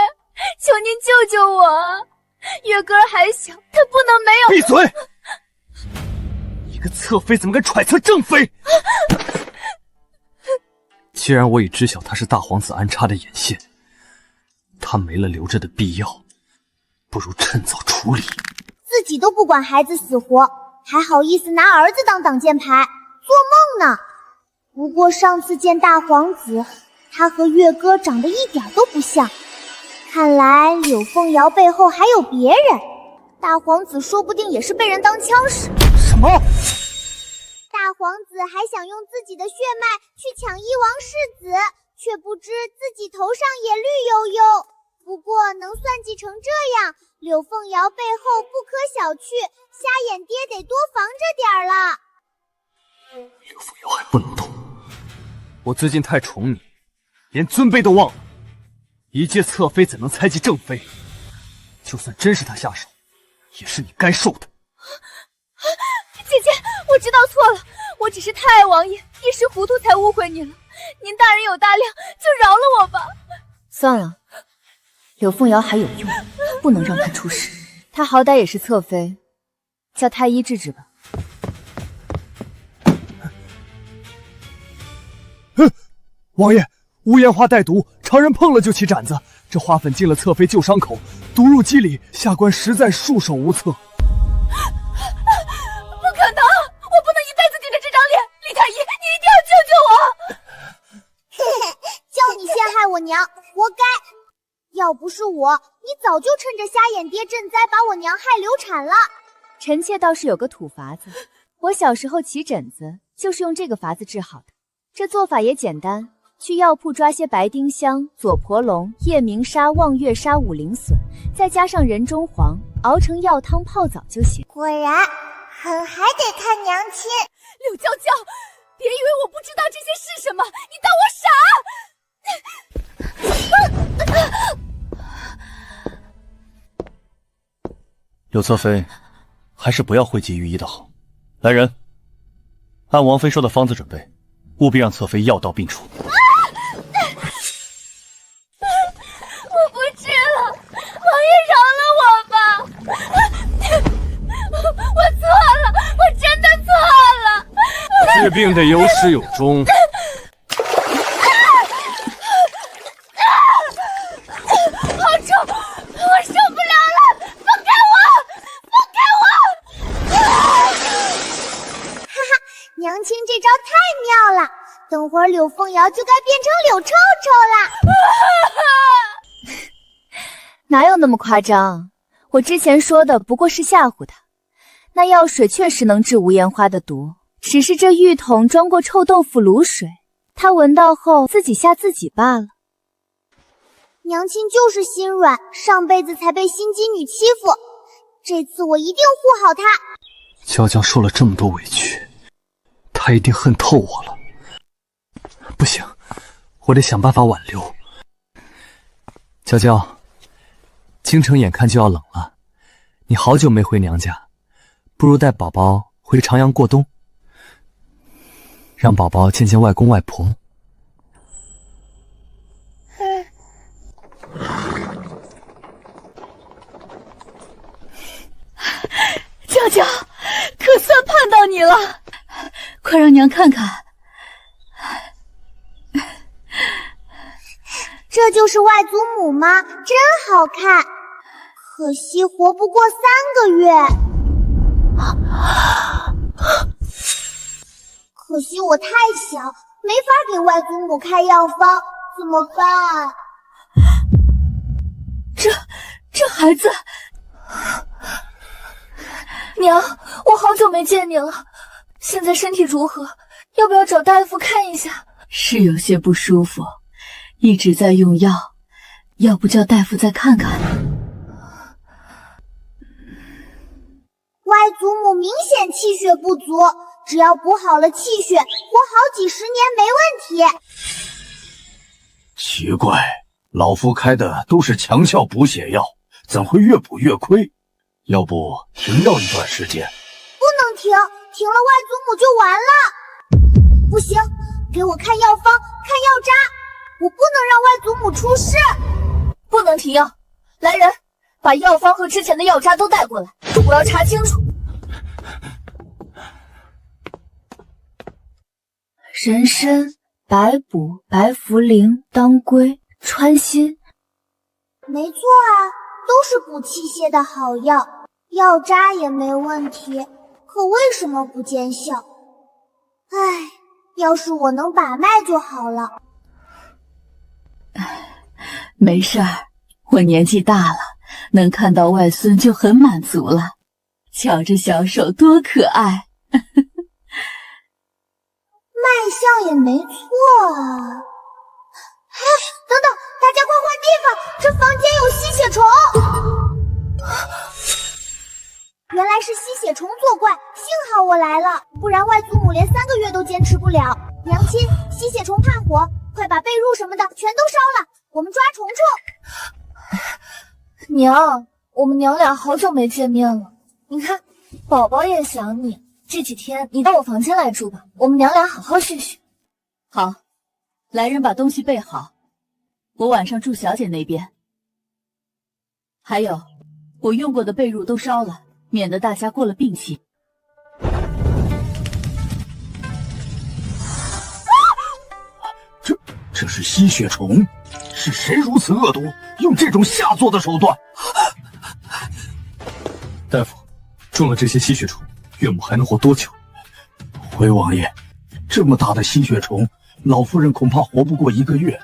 求您救救我啊！月歌还小，他不能没有……闭嘴！一个侧妃怎么敢揣测正妃？既然我已知晓他是大皇子安插的眼线，他没了留着的必要，不如趁早处理。自己都不管孩子死活，还好意思拿儿子当挡箭牌，做梦呢！不过上次见大皇子，他和月哥长得一点都不像，看来柳凤瑶背后还有别人。大皇子说不定也是被人当枪使。什么？大皇子还想用自己的血脉去抢一王世子，却不知自己头上也绿油油。不过能算计成这样，柳凤瑶背后不可小觑，瞎眼爹得多防着点了。柳凤瑶还不能动，我最近太宠你，连尊卑都忘了。一介侧妃怎能猜忌正妃？就算真是他下手，也是你该受的。姐姐，我知道错了，我只是太爱王爷，一时糊涂才误会你了。您大人有大量，就饶了我吧。算了，柳凤瑶还有用，不能让她出事。她好歹也是侧妃，叫太医治治吧。王爷，乌烟花带毒，常人碰了就起疹子。这花粉进了侧妃旧伤口，毒入肌里，下官实在束手无策。不可能，我不能一辈子盯着这张脸。李太医，你一定要救救我！叫你陷害我娘，活该！要不是我，你早就趁着瞎眼爹赈灾，把我娘害流产了。臣妾倒是有个土法子，我小时候起疹子就是用这个法子治好的。这做法也简单，去药铺抓些白丁香、左婆龙、夜明砂、望月砂、五灵笋，再加上人中黄，熬成药汤泡澡就行。果然，狠还得看娘亲。柳娇娇，别以为我不知道这些是什么，你当我傻？柳侧妃，还是不要讳疾于医的好。来人，按王妃说的方子准备，务必让侧妃药到病除。我不治了，王爷饶了我吧！我错了，我真的错了。治病得有始有终。好重，我受不了了！放开我！放开我！哈哈，娘亲这招太妙了，等会儿柳凤瑶就该变成柳臭臭了。哪有那么夸张？我之前说的不过是吓唬他。那药水确实能治无烟花的毒，只是这浴桶装过臭豆腐卤水，他闻到后自己吓自己罢了。娘亲就是心软，上辈子才被心机女欺负，这次我一定护好她。娇娇受了这么多委屈，她一定恨透我了。不行，我得想办法挽留。娇娇，京城眼看就要冷了，你好久没回娘家，不如带宝宝回长阳过冬，让宝宝见见外公外婆。娇娇，可算盼到你了，快让娘看看。这就是外祖母吗？真好看，可惜活不过3个月。可惜我太小，没法给外祖母开药方，怎么办？这孩子，娘，我好久没见你了，现在身体如何？要不要找大夫看一下？是有些不舒服，一直在用药，要不叫大夫再看看？外祖母明显气血不足，只要补好了气血，活好几十年没问题。奇怪，老夫开的都是强效补血药，怎会越补越亏？要不停药一段时间？不能停，停了外祖母就完了。不行，给我看药方，看药渣，我不能让外祖母出事。不能停药，来人，把药方和之前的药渣都带过来，我要查清楚。人参、白补、白茯苓、当归、川心，没错啊，都是补气血的好药，药渣也没问题，可为什么不见效？唉，要是我能把脉就好了。没事儿，我年纪大了，能看到外孙就很满足了。瞧这小手多可爱。脉象也没错啊。哎，等等，大家快换地方，这房间有吸血虫。原来是吸血虫作怪，幸好我来了，不然外祖母连3个月都坚持不了。娘亲，吸血虫怕火，快把被褥什么的全都烧了，我们抓虫虫。娘，我们娘俩好久没见面了，你看，宝宝也想你。这几天你到我房间来住吧，我们娘俩好好叙叙。好，来人把东西备好，我晚上住小姐那边。还有，我用过的被褥都烧了，免得大家过了病期。这是吸血虫，是谁如此恶毒，用这种下作的手段？大夫，中了这些吸血虫，岳母还能活多久？回王爷，这么大的吸血虫，老夫人恐怕活不过1个月。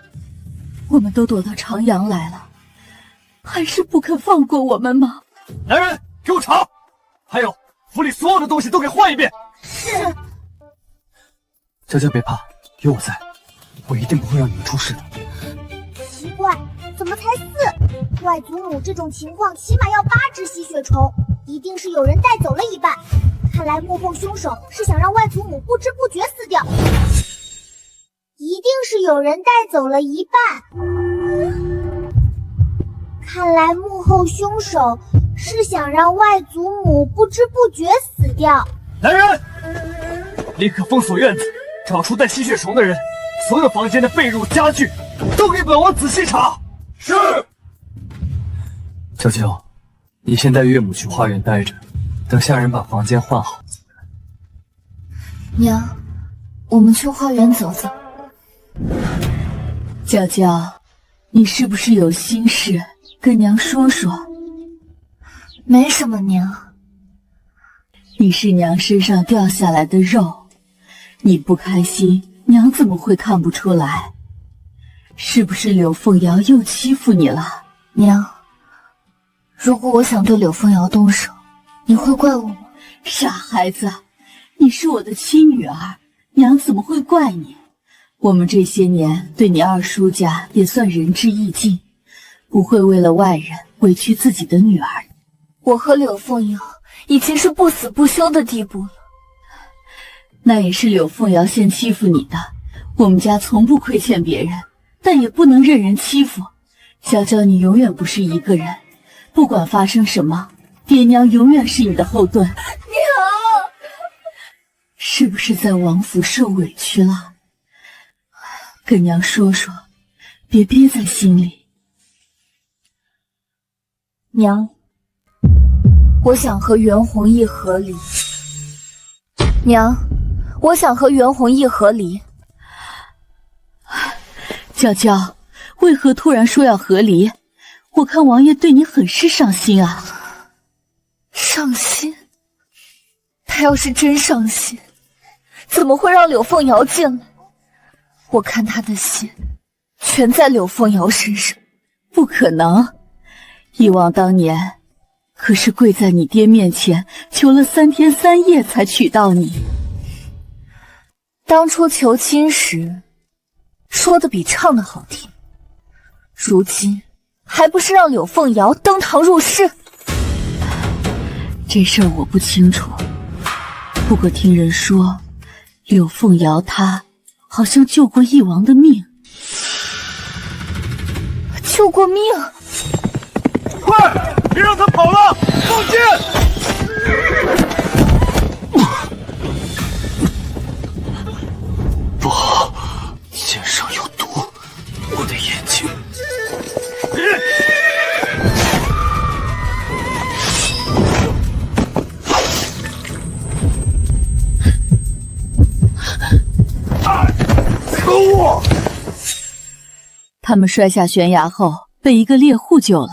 我们都躲到长阳来了，还是不肯放过我们吗？来人，给我查！还有，府里所有的东西都给换一遍。是。娇娇别怕，有我在，我一定不会让你们出事的。奇怪，怎么才4？外祖母这种情况起码要8只吸血虫，一定是有人带走了一半。看来幕后凶手是想让外祖母不知不觉死掉，一定是有人带走了一半。看来幕后凶手是想让外祖母不知不觉死掉。来人，立刻封锁院子，找出带吸血虫的人，所有房间的被褥家具都给本王仔细查。是。娇娇，你先带岳母去花园待着，等下人把房间换好。娘，我们去花园走走。娇娇，你是不是有心事跟娘说说？没什么，娘。你是娘身上掉下来的肉，你不开心，娘怎么会看不出来？是不是柳凤瑶又欺负你了？娘，如果我想对柳凤瑶动手，你会怪我吗？傻孩子，你是我的亲女儿，娘怎么会怪你？我们这些年对你二叔家也算仁至义尽，不会为了外人委屈自己的女儿。我和柳凤瑶已经是不死不休的地步了。那也是柳凤瑶先欺负你的，我们家从不亏欠别人，但也不能任人欺负。娇娇，你永远不是一个人，不管发生什么，爹娘永远是你的后盾。娘，是不是在王府受委屈了？跟娘说说，别憋在心里。娘，我想和袁弘毅和离。娘，我想和袁弘毅和离。娇娇，为何突然说要和离？我看王爷对你很是上心啊。上心？他要是真上心，怎么会让柳凤瑶进来？我看他的心全在柳凤瑶身上。不可能，以往当年可是跪在你爹面前求了3天3夜才娶到你。当初求亲时说的比唱的好听，如今还不是让柳凤瑶登堂入室？这事儿我不清楚，不过听人说柳凤瑶她好像救过翼王的命。救过命？快，别让他跑了！放箭！不好，箭上有毒，我的眼睛。可恶！他们摔下悬崖后被一个猎户救了，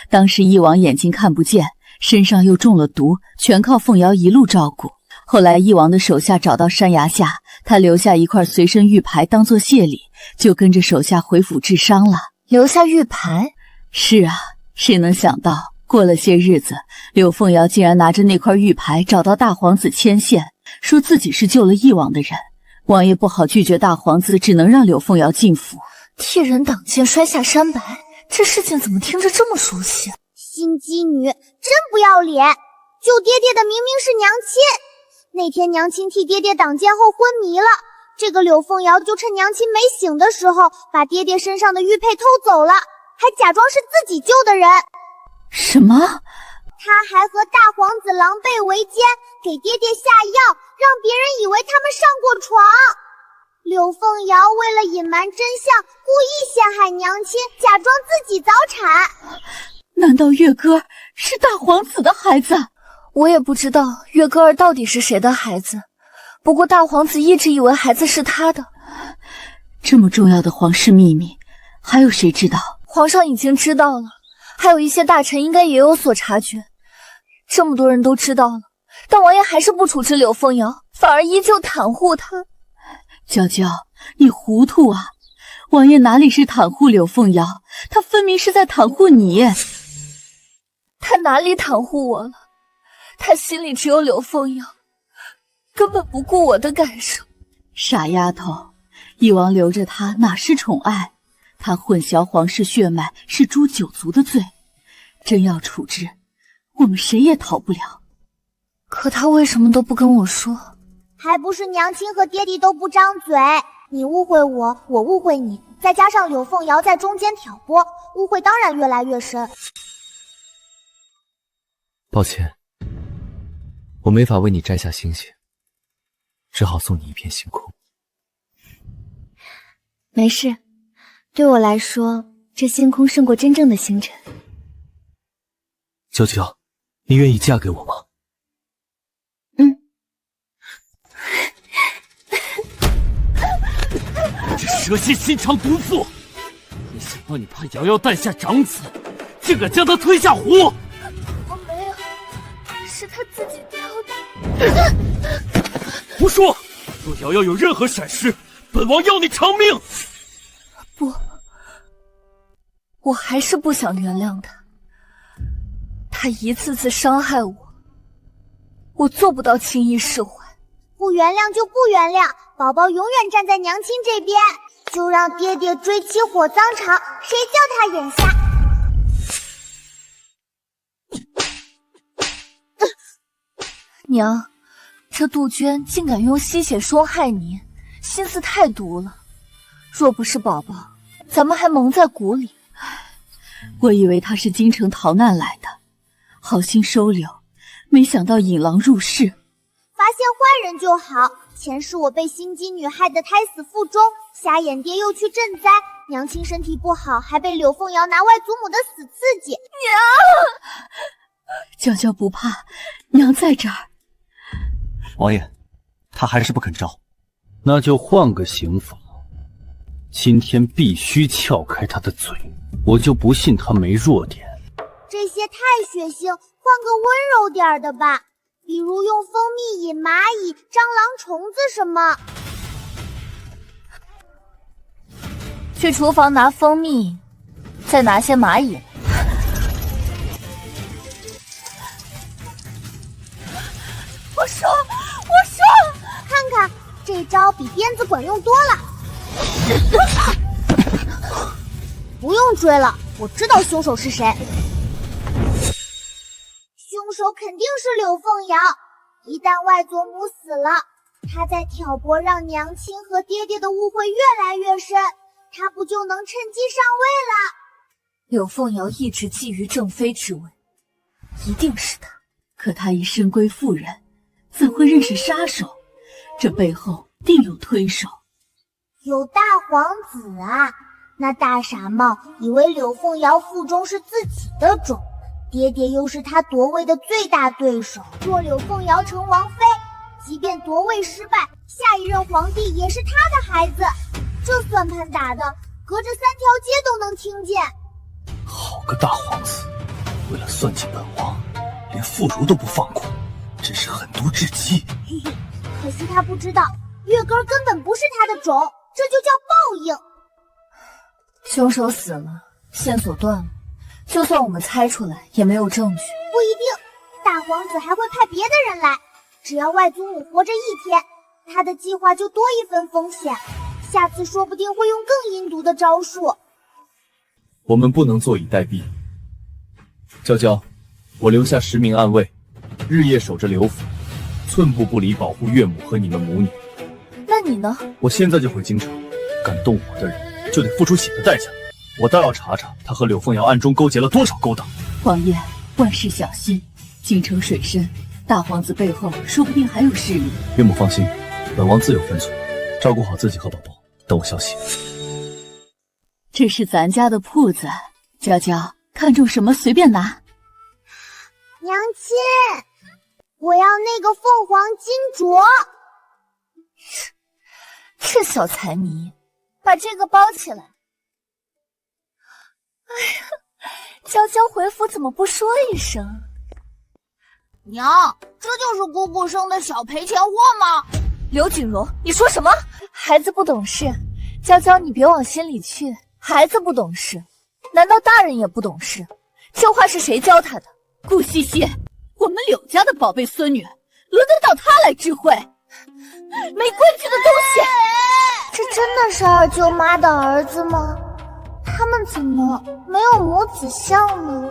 当时翼王眼睛看不见，身上又中了毒，全靠凤瑶一路照顾。后来翼王的手下找到山崖下，他留下一块随身玉牌当做谢礼，就跟着手下回府治伤了。留下玉牌？是啊，谁能想到过了些日子，柳凤瑶竟然拿着那块玉牌找到大皇子牵线，说自己是救了翼王的人。王爷不好拒绝大皇子，只能让柳凤瑶进府。替人挡箭摔下山白，这事情怎么听着这么熟悉？心机女真不要脸！救爹爹的明明是娘亲，那天娘亲替爹爹挡箭后昏迷了，这个柳凤瑶就趁娘亲没醒的时候，把爹爹身上的玉佩偷走了，还假装是自己救的人。什么？他还和大皇子狼狈为奸，给爹爹下药，让别人以为他们上过床。柳凤瑶为了隐瞒真相，故意陷害娘亲，假装自己早产。难道月歌是大皇子的孩子？我也不知道月歌儿到底是谁的孩子，不过大皇子一直以为孩子是他的。这么重要的皇室秘密，还有谁知道？皇上已经知道了，还有一些大臣应该也有所察觉。这么多人都知道了，但王爷还是不处置柳凤瑶，反而依旧袒护她。娇娇，你糊涂啊！王爷哪里是袒护柳凤瑶，他分明是在袒护你。他哪里袒护我了？他心里只有柳凤瑶，根本不顾我的感受。傻丫头，翼王留着他哪是宠爱？他混淆皇室血脉是诛九族的罪，真要处置，我们谁也逃不了。可他为什么都不跟我说？还不是娘亲和爹地都不张嘴，你误会我，我误会你，再加上柳凤瑶在中间挑拨，误会当然越来越深。抱歉，我没法为你摘下星星，只好送你一片星空。没事，对我来说，这星空胜过真正的星辰。娇娇，你愿意嫁给我吗？这蛇蝎心肠毒妇！没想到你怕瑶瑶诞下长子，竟敢将他推下湖！我没有，是他自己挑的。胡说！若瑶瑶有任何闪失，本王要你偿命！不，我还是不想原谅他。他一次次伤害我，我做不到轻易释怀。不原谅就不原谅，宝宝永远站在娘亲这边，就让爹爹追妻火葬场，谁叫他眼瞎。娘，这杜鹃竟敢用吸血霜害你，心思太毒了。若不是宝宝，咱们还蒙在鼓里。我以为他是京城逃难来的，好心收留，没想到引狼入室。发现坏人就好，前世我被心机女害得胎死腹中，瞎眼爹又去赈灾，娘亲身体不好，还被柳凤瑶拿外祖母的死刺激。娘，娇娇不怕，娘在这儿。王爷，他还是不肯招，那就换个刑罚，今天必须撬开他的嘴，我就不信他没弱点。这些太血腥，换个温柔点的吧。比如用蜂蜜引蚂蚁、蟑螂、虫子什么。去厨房拿蜂蜜，再拿些蚂蚁。我说，看看这招比鞭子管用多了。不用追了，我知道凶手是谁。凶手肯定是柳凤瑶，一旦外祖母死了，她在挑拨，让娘亲和爹爹的误会越来越深，她不就能趁机上位了？柳凤瑶一直觊觎正妃之位，一定是她。可她一身贵妇人，怎会认识杀手？这背后定有推手。有大皇子啊，那大傻帽以为柳凤瑶腹中是自己的种。爹爹又是他夺位的最大对手，若柳凤瑶成王妃，即便夺位失败，下一任皇帝也是他的孩子。这算盘打的，隔着3条街都能听见。好个大皇子，为了算计本王，连妇孺都不放过，真是狠毒至极。嘿嘿，可惜他不知道，月根根本不是他的种，这就叫报应。凶手死了，线索断了，就算我们猜出来，也没有证据。不一定，大皇子还会派别的人来。只要外祖母活着一天，他的计划就多一分风险。下次说不定会用更阴毒的招数。我们不能坐以待毙。娇娇，我留下10名暗卫，日夜守着刘府，寸步不离保护岳母和你们母女。那你呢？我现在就回京城，敢动我的人就得付出血的代价。我倒要查查他和柳凤瑶暗中勾结了多少勾当。王爷，万事小心，京城水深，大皇子背后说不定还有势力。岳母放心，本王自有分寸，照顾好自己和宝宝。等我消息。这是咱家的铺子，娇娇看中什么随便拿。娘亲，我要那个凤凰金镯。这小财迷，把这个包起来。哎呀，娇娇回府怎么不说一声？娘，这就是姑姑生的小赔钱货吗？刘锦荣，你说什么？孩子不懂事，娇娇你别往心里去。孩子不懂事，难道大人也不懂事？这话是谁教他的？顾西西，我们柳家的宝贝孙女，轮得到她来知会？没规矩的东西！这真的是二舅妈的儿子吗？他们怎么没有母子相呢？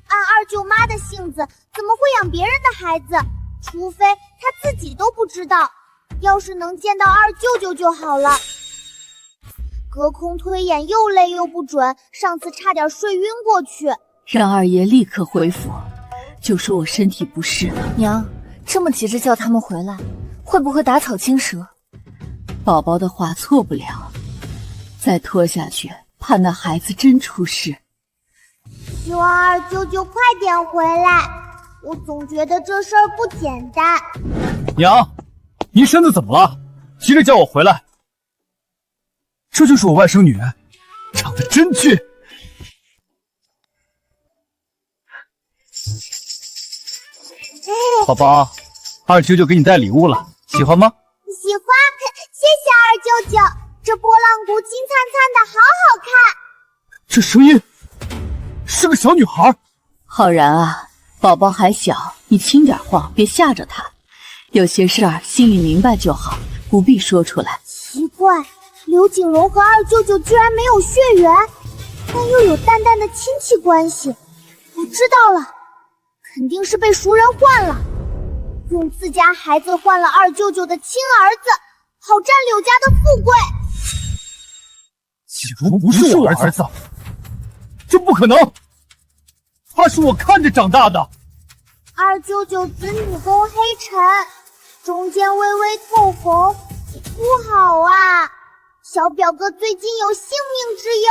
按二舅妈的性子，怎么会养别人的孩子？除非她自己都不知道。要是能见到二舅舅就好了。隔空推演又累又不准，上次差点睡晕过去。让二爷立刻回府，就说我身体不适。娘，这么急着叫他们回来，会不会打草惊蛇？宝宝的话错不了，再拖下去，怕那孩子真出事。希望二舅舅快点回来，我总觉得这事儿不简单。娘，您身子怎么了？急着叫我回来。这就是我外甥女，长得真俊。宝宝，二舅舅给你带礼物了，喜欢吗？喜欢，谢谢二舅舅。这波浪鼓金灿灿的，好好看。这声音是个小女孩。浩然啊，宝宝还小，你轻点晃，别吓着他。有些事儿心里明白就好，不必说出来。奇怪，刘景荣和二舅舅居然没有血缘，但又有淡淡的亲戚关系。我知道了，肯定是被熟人换了，用自家孩子换了二舅舅的亲儿子，好占柳家的富贵。景荣不是我儿子，这不可能，他是我看着长大的。二舅舅子女宫黑沉，中间微微透红，不好啊！小表哥最近有性命之忧，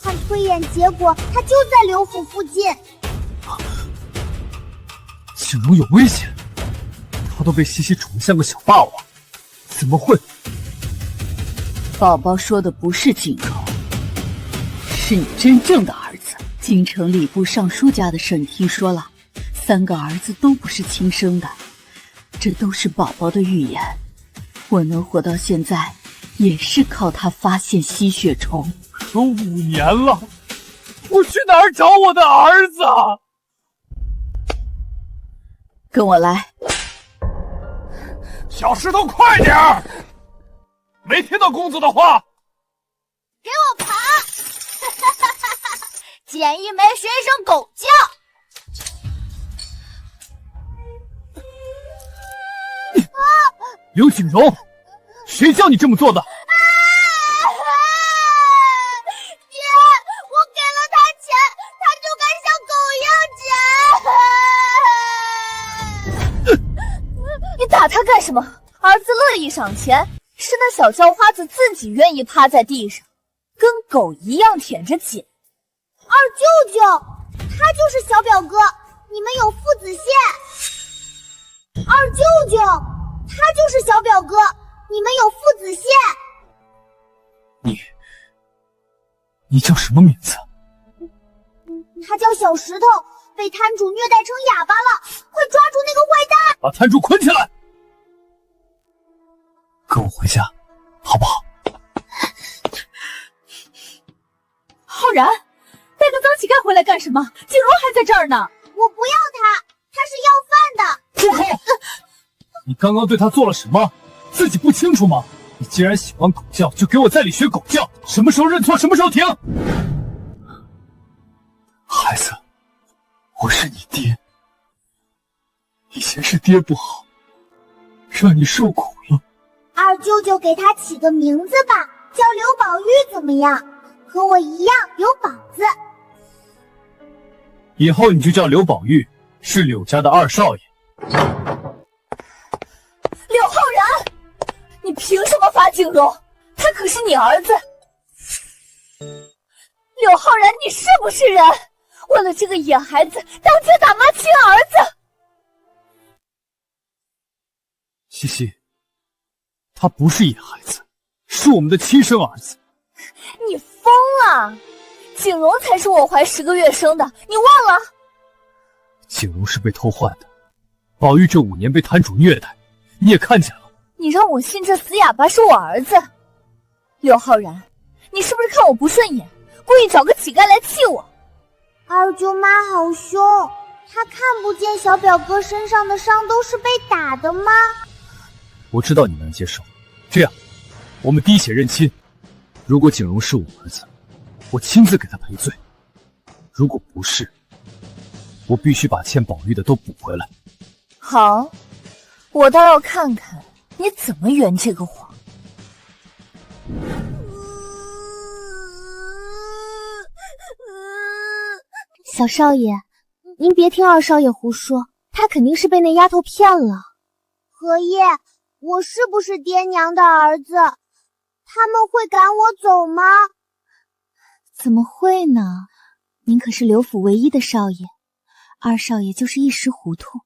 看推演结果，他就在刘府附近。景荣有危险，他都被西西宠得像个小霸王，怎么会？宝宝说的不是景荣，是你真正的儿子。京城礼部尚书家的事你听说了，3个儿子都不是亲生的，这都是宝宝的预言。我能活到现在，也是靠他发现吸血虫。可5年了，我去哪儿找我的儿子？跟我来。小石头，快点儿！没听到公子的话。给我爬！捡一枚学一声狗叫。刘景荣，谁叫你这么做的？爹，我给了他钱，他就敢像狗一样捡。你打他干什么？儿子乐意赏钱，是那小叫花子自己愿意趴在地上，跟狗一样舔着捡。二舅舅，他就是小表哥，你们有父子线。二舅舅，他就是小表哥，你们有父子线。你叫什么名字？他叫小石头，被摊主虐待成哑巴了，快抓住那个坏蛋！把摊主捆起来！跟我回家，好不好？浩然，带个脏乞丐回来干什么？景荣还在这儿呢。我不要他，他是要饭的。住口！你刚刚对他做了什么？自己不清楚吗？你既然喜欢狗叫，就给我在里学狗叫。什么时候认错，什么时候停。孩子，我是你爹，以前是爹不好，让你受苦了。二舅舅给他起个名字吧，叫刘宝玉怎么样？和我一样有宝字。以后你就叫刘宝玉，是柳家的二少爷。柳浩然，你凭什么罚景荣？他可是你儿子。柳浩然，你是不是人？为了这个野孩子，当街打骂亲儿子。西西，他不是野孩子，是我们的亲生儿子。你疯了！景荣才是我怀10个月生的，你忘了？景荣是被偷换的，宝玉这5年被摊主虐待，你也看见了。你让我信这死哑巴是我儿子？柳浩然，你是不是看我不顺眼，故意找个乞丐来气我？二舅妈好凶，她看不见小表哥身上的伤都是被打的吗？我知道你能接受，这样，我们滴血认亲。如果景荣是我儿子，我亲自给他赔罪；如果不是，我必须把欠宝玉的都补回来。好，我倒要看看你怎么圆这个谎。小少爷，您别听二少爷胡说，他肯定是被那丫头骗了。荷叶，我是不是爹娘的儿子？他们会赶我走吗？怎么会呢？您可是刘府唯一的少爷，二少爷就是一时糊涂。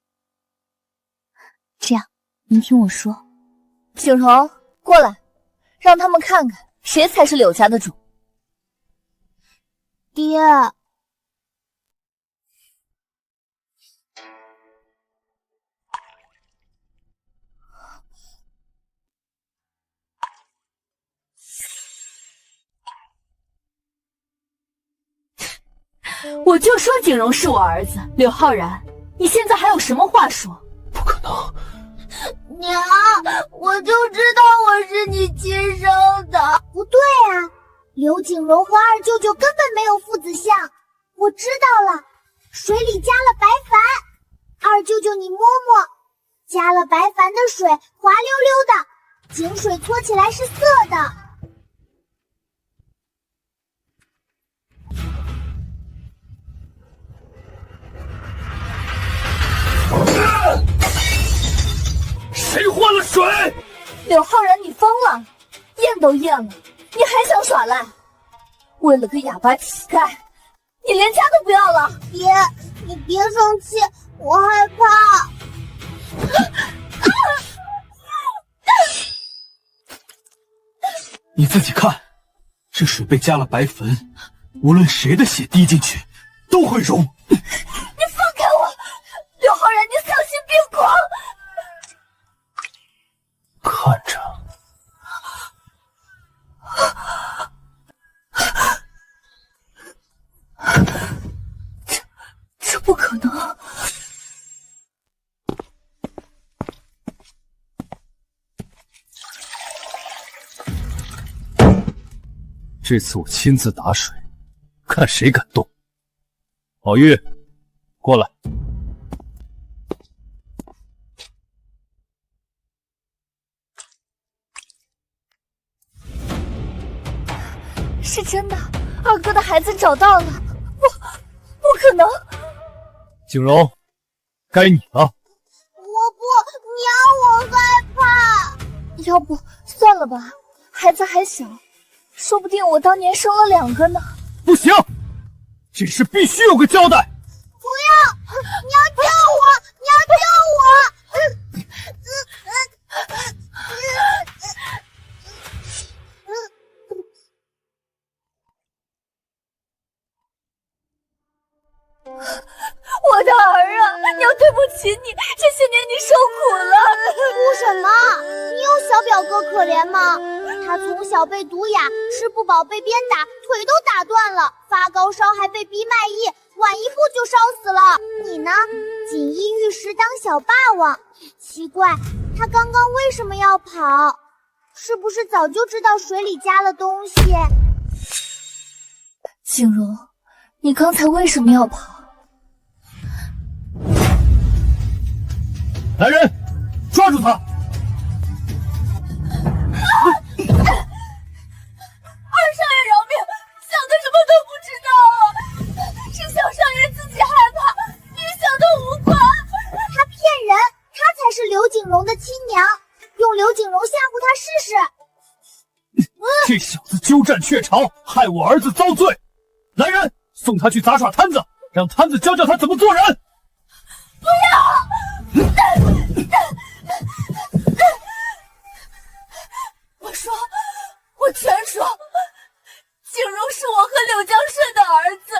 这样，您听我说。景荣，过来，让他们看看谁才是柳家的主。爹。我就说景荣是我儿子，柳浩然，你现在还有什么话说？不可能！娘，我就知道我是你亲生的。不对啊，刘景荣和二舅舅根本没有父子相。我知道了，水里加了白矾。二舅舅你摸摸，加了白矾的水滑溜溜的，井水搓起来是涩的。谁换了水？柳浩然，你疯了！验都验了，你还想耍赖？为了个哑巴乞丐，你连家都不要了？爹，你别生气，我害怕。你自己看，这水被加了白粉，无论谁的血滴进去，都会溶。你放开我！柳浩然，你丧心病狂！看着，这不可能！这次我亲自打水，看谁敢动。宝玉，过来。是真的，二哥的孩子找到了，不可能！景荣，该你了。我不，娘，我害怕。要不算了吧，孩子还小，说不定我当年生了2个呢。不行，这事必须有个交代。不要，你要救我，你要救我！我的儿啊，娘对不起你，这些年你受苦了。哭什么？你有小表哥可怜吗？他从小被毒哑，吃不饱被鞭打，腿都打断了，发高烧还被逼卖艺，晚一步就烧死了。你呢？锦衣玉食当小霸王。奇怪，他刚刚为什么要跑？是不是早就知道水里加了东西？景荣，你刚才为什么要跑？来人，抓住他！二少爷饶命，小的什么都不知道啊，是小少爷自己害怕，与小的无关。他骗人，他才是刘景荣的亲娘，用刘景荣吓唬他试试。这小子鸠占鹊巢，害我儿子遭罪。来人，送他去杂耍摊子，让摊子教教他怎么做人。不要！我全说，景荣是我和柳江顺的儿子，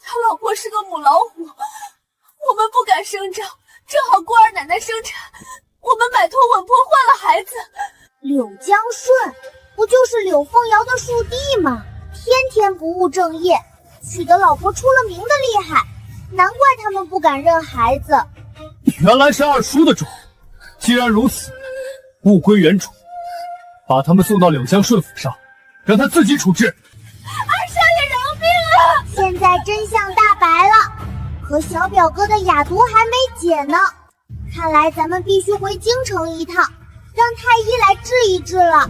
他老婆是个母老虎，我们不敢声张，正好姑二奶奶生产，我们摆脱稳婆换了孩子。柳江顺不就是柳凤瑶的庶弟吗？天天不务正业，娶的老婆出了名的厉害，难怪他们不敢认孩子。原来是二叔的种，既然如此，物归原主，把他们送到柳江顺府上，让他自己处置。二少爷饶命啊！现在真相大白了，可小表哥的哑毒还没解呢，看来咱们必须回京城一趟，让太医来治一治了。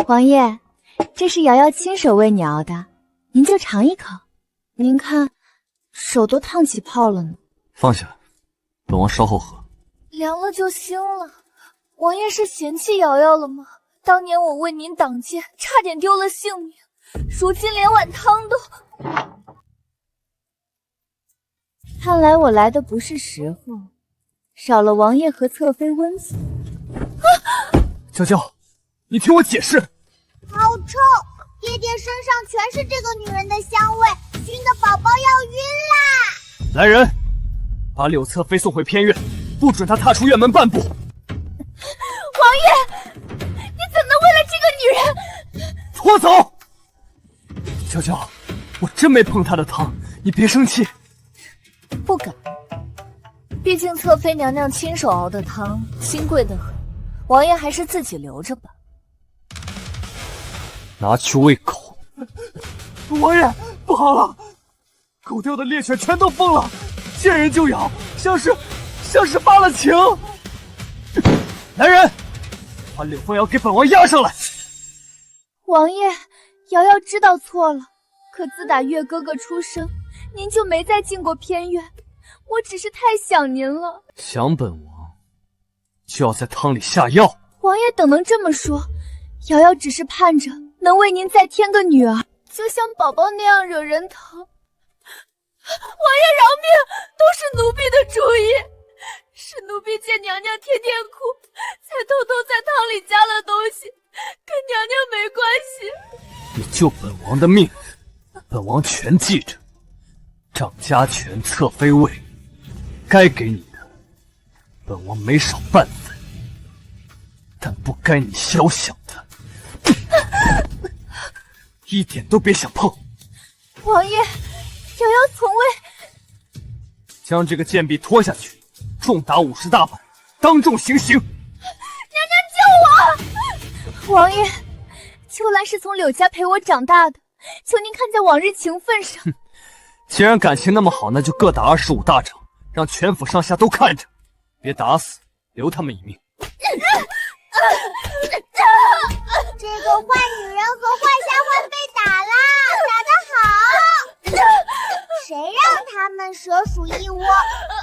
王爷，这是瑶瑶亲手为你熬的，您就尝一口。您看，手都烫起泡了呢。放下，本王稍后喝。凉了就行了。王爷是嫌弃瑶瑶了吗？当年我为您挡箭，差点丢了性命，如今连碗汤都……看来我来的不是时候，少了王爷和侧妃温存。娇娇，你听我解释。好臭！爹爹身上全是这个女人的香味，熏的宝宝要晕啦！来人，把柳侧妃送回偏院，不准她踏出院门半步。王爷，你怎能为了这个女人？拖走！娇娇，我真没碰她的汤，你别生气。不敢，毕竟侧妃娘娘亲手熬的汤，金贵得很，王爷还是自己留着吧。拿去喂狗。王爷，不好了，狗叼的猎犬全都疯了，见人就咬，像是发了情。来人，把柳凤瑶给本王押上来。王爷，瑶瑶知道错了，可自打月哥哥出生，您就没再进过偏院，我只是太想您了。想本王，就要在汤里下药。王爷怎能这么说？瑶瑶只是盼着能为您再添个女儿，就像宝宝那样惹人疼。王爷饶命，都是奴婢的主意，是奴婢见娘娘天天哭，才偷偷在汤里加了东西，跟娘娘没关系。你救本王的命，本王全记着。掌家权，侧妃位，该给你的，本王没少半分，但不该你小小的，一点都别想碰。王爷，瑶瑶从未……将这个贱婢拖下去，重打50大板，当众行刑。娘娘救我！王爷，秋兰是从柳家陪我长大的，求您看在往日情分上。既然感情那么好，那就各打25大掌，让全府上下都看着，别打死，留他们一命。这个坏女人和坏丫鬟被打啦，打得好！谁让他们蛇鼠一窝？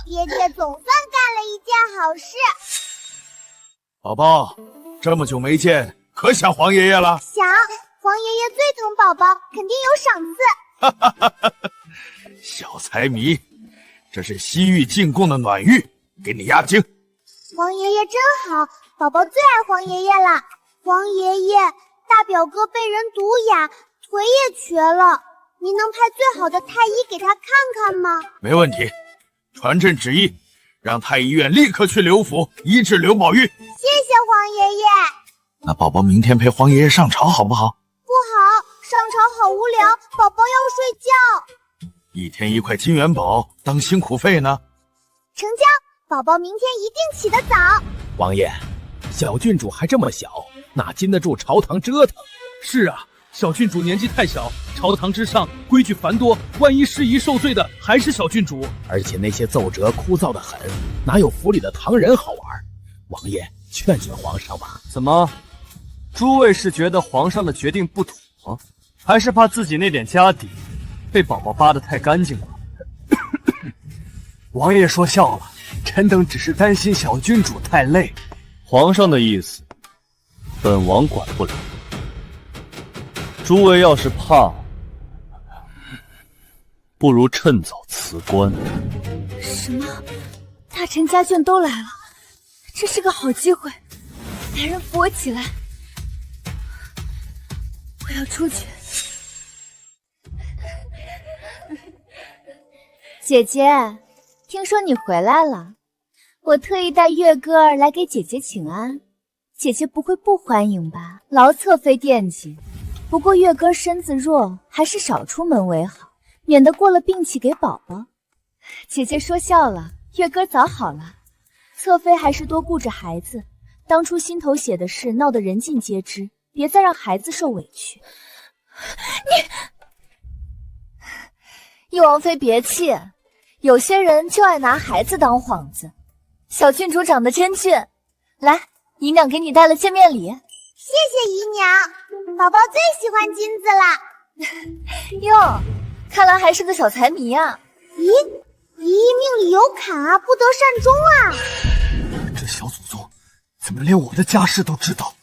爹爹总算干了一件好事。宝宝，这么久没见，可想皇爷爷了？想，皇爷爷最疼宝宝，肯定有赏赐。小财迷，这是西域进贡的暖玉，给你压惊。黄爷爷真好，宝宝最爱黄爷爷了。黄爷爷，大表哥被人毒哑，腿也瘸了，您能派最好的太医给他看看吗？没问题，传朕旨意，让太医院立刻去刘府医治刘宝玉。谢谢黄爷爷。那宝宝明天陪黄爷爷上朝好不好？不好，上朝好无聊，宝宝要睡觉。1天1块金元宝当辛苦费呢。成交，宝宝明天一定起得早。王爷，小郡主还这么小，哪经得住朝堂折腾？是啊，小郡主年纪太小，朝堂之上规矩繁多，万一失仪受罪的还是小郡主。而且那些奏折枯燥的很，哪有府里的唐人好玩？王爷，劝劝皇上吧。怎么，诸位是觉得皇上的决定不妥，还是怕自己那点家底被宝宝扒得太干净了？王爷说笑了，臣等只是担心小郡主太累。皇上的意思，本王管不了。诸位要是怕，不如趁早辞官。什么？大臣家眷都来了，这是个好机会。来人，扶我起来！我要出去。姐姐，听说你回来了，我特意带月哥儿来给姐姐请安。姐姐不会不欢迎吧？劳侧妃惦记。不过月哥身子弱，还是少出门为好，免得过了病气给宝宝。姐姐说笑了，月哥早好了。侧妃还是多顾着孩子，当初心头血的事闹得人尽皆知，别再让孩子受委屈。翼王妃别气，有些人就爱拿孩子当幌子。小郡主长得真俊，来，姨娘给你带了见面礼。谢谢姨娘，宝宝最喜欢金子了。哟，看来还是个小财迷啊。咦，姨命里有坎啊，不得善终啊。这小祖宗怎么连我的家事都知道？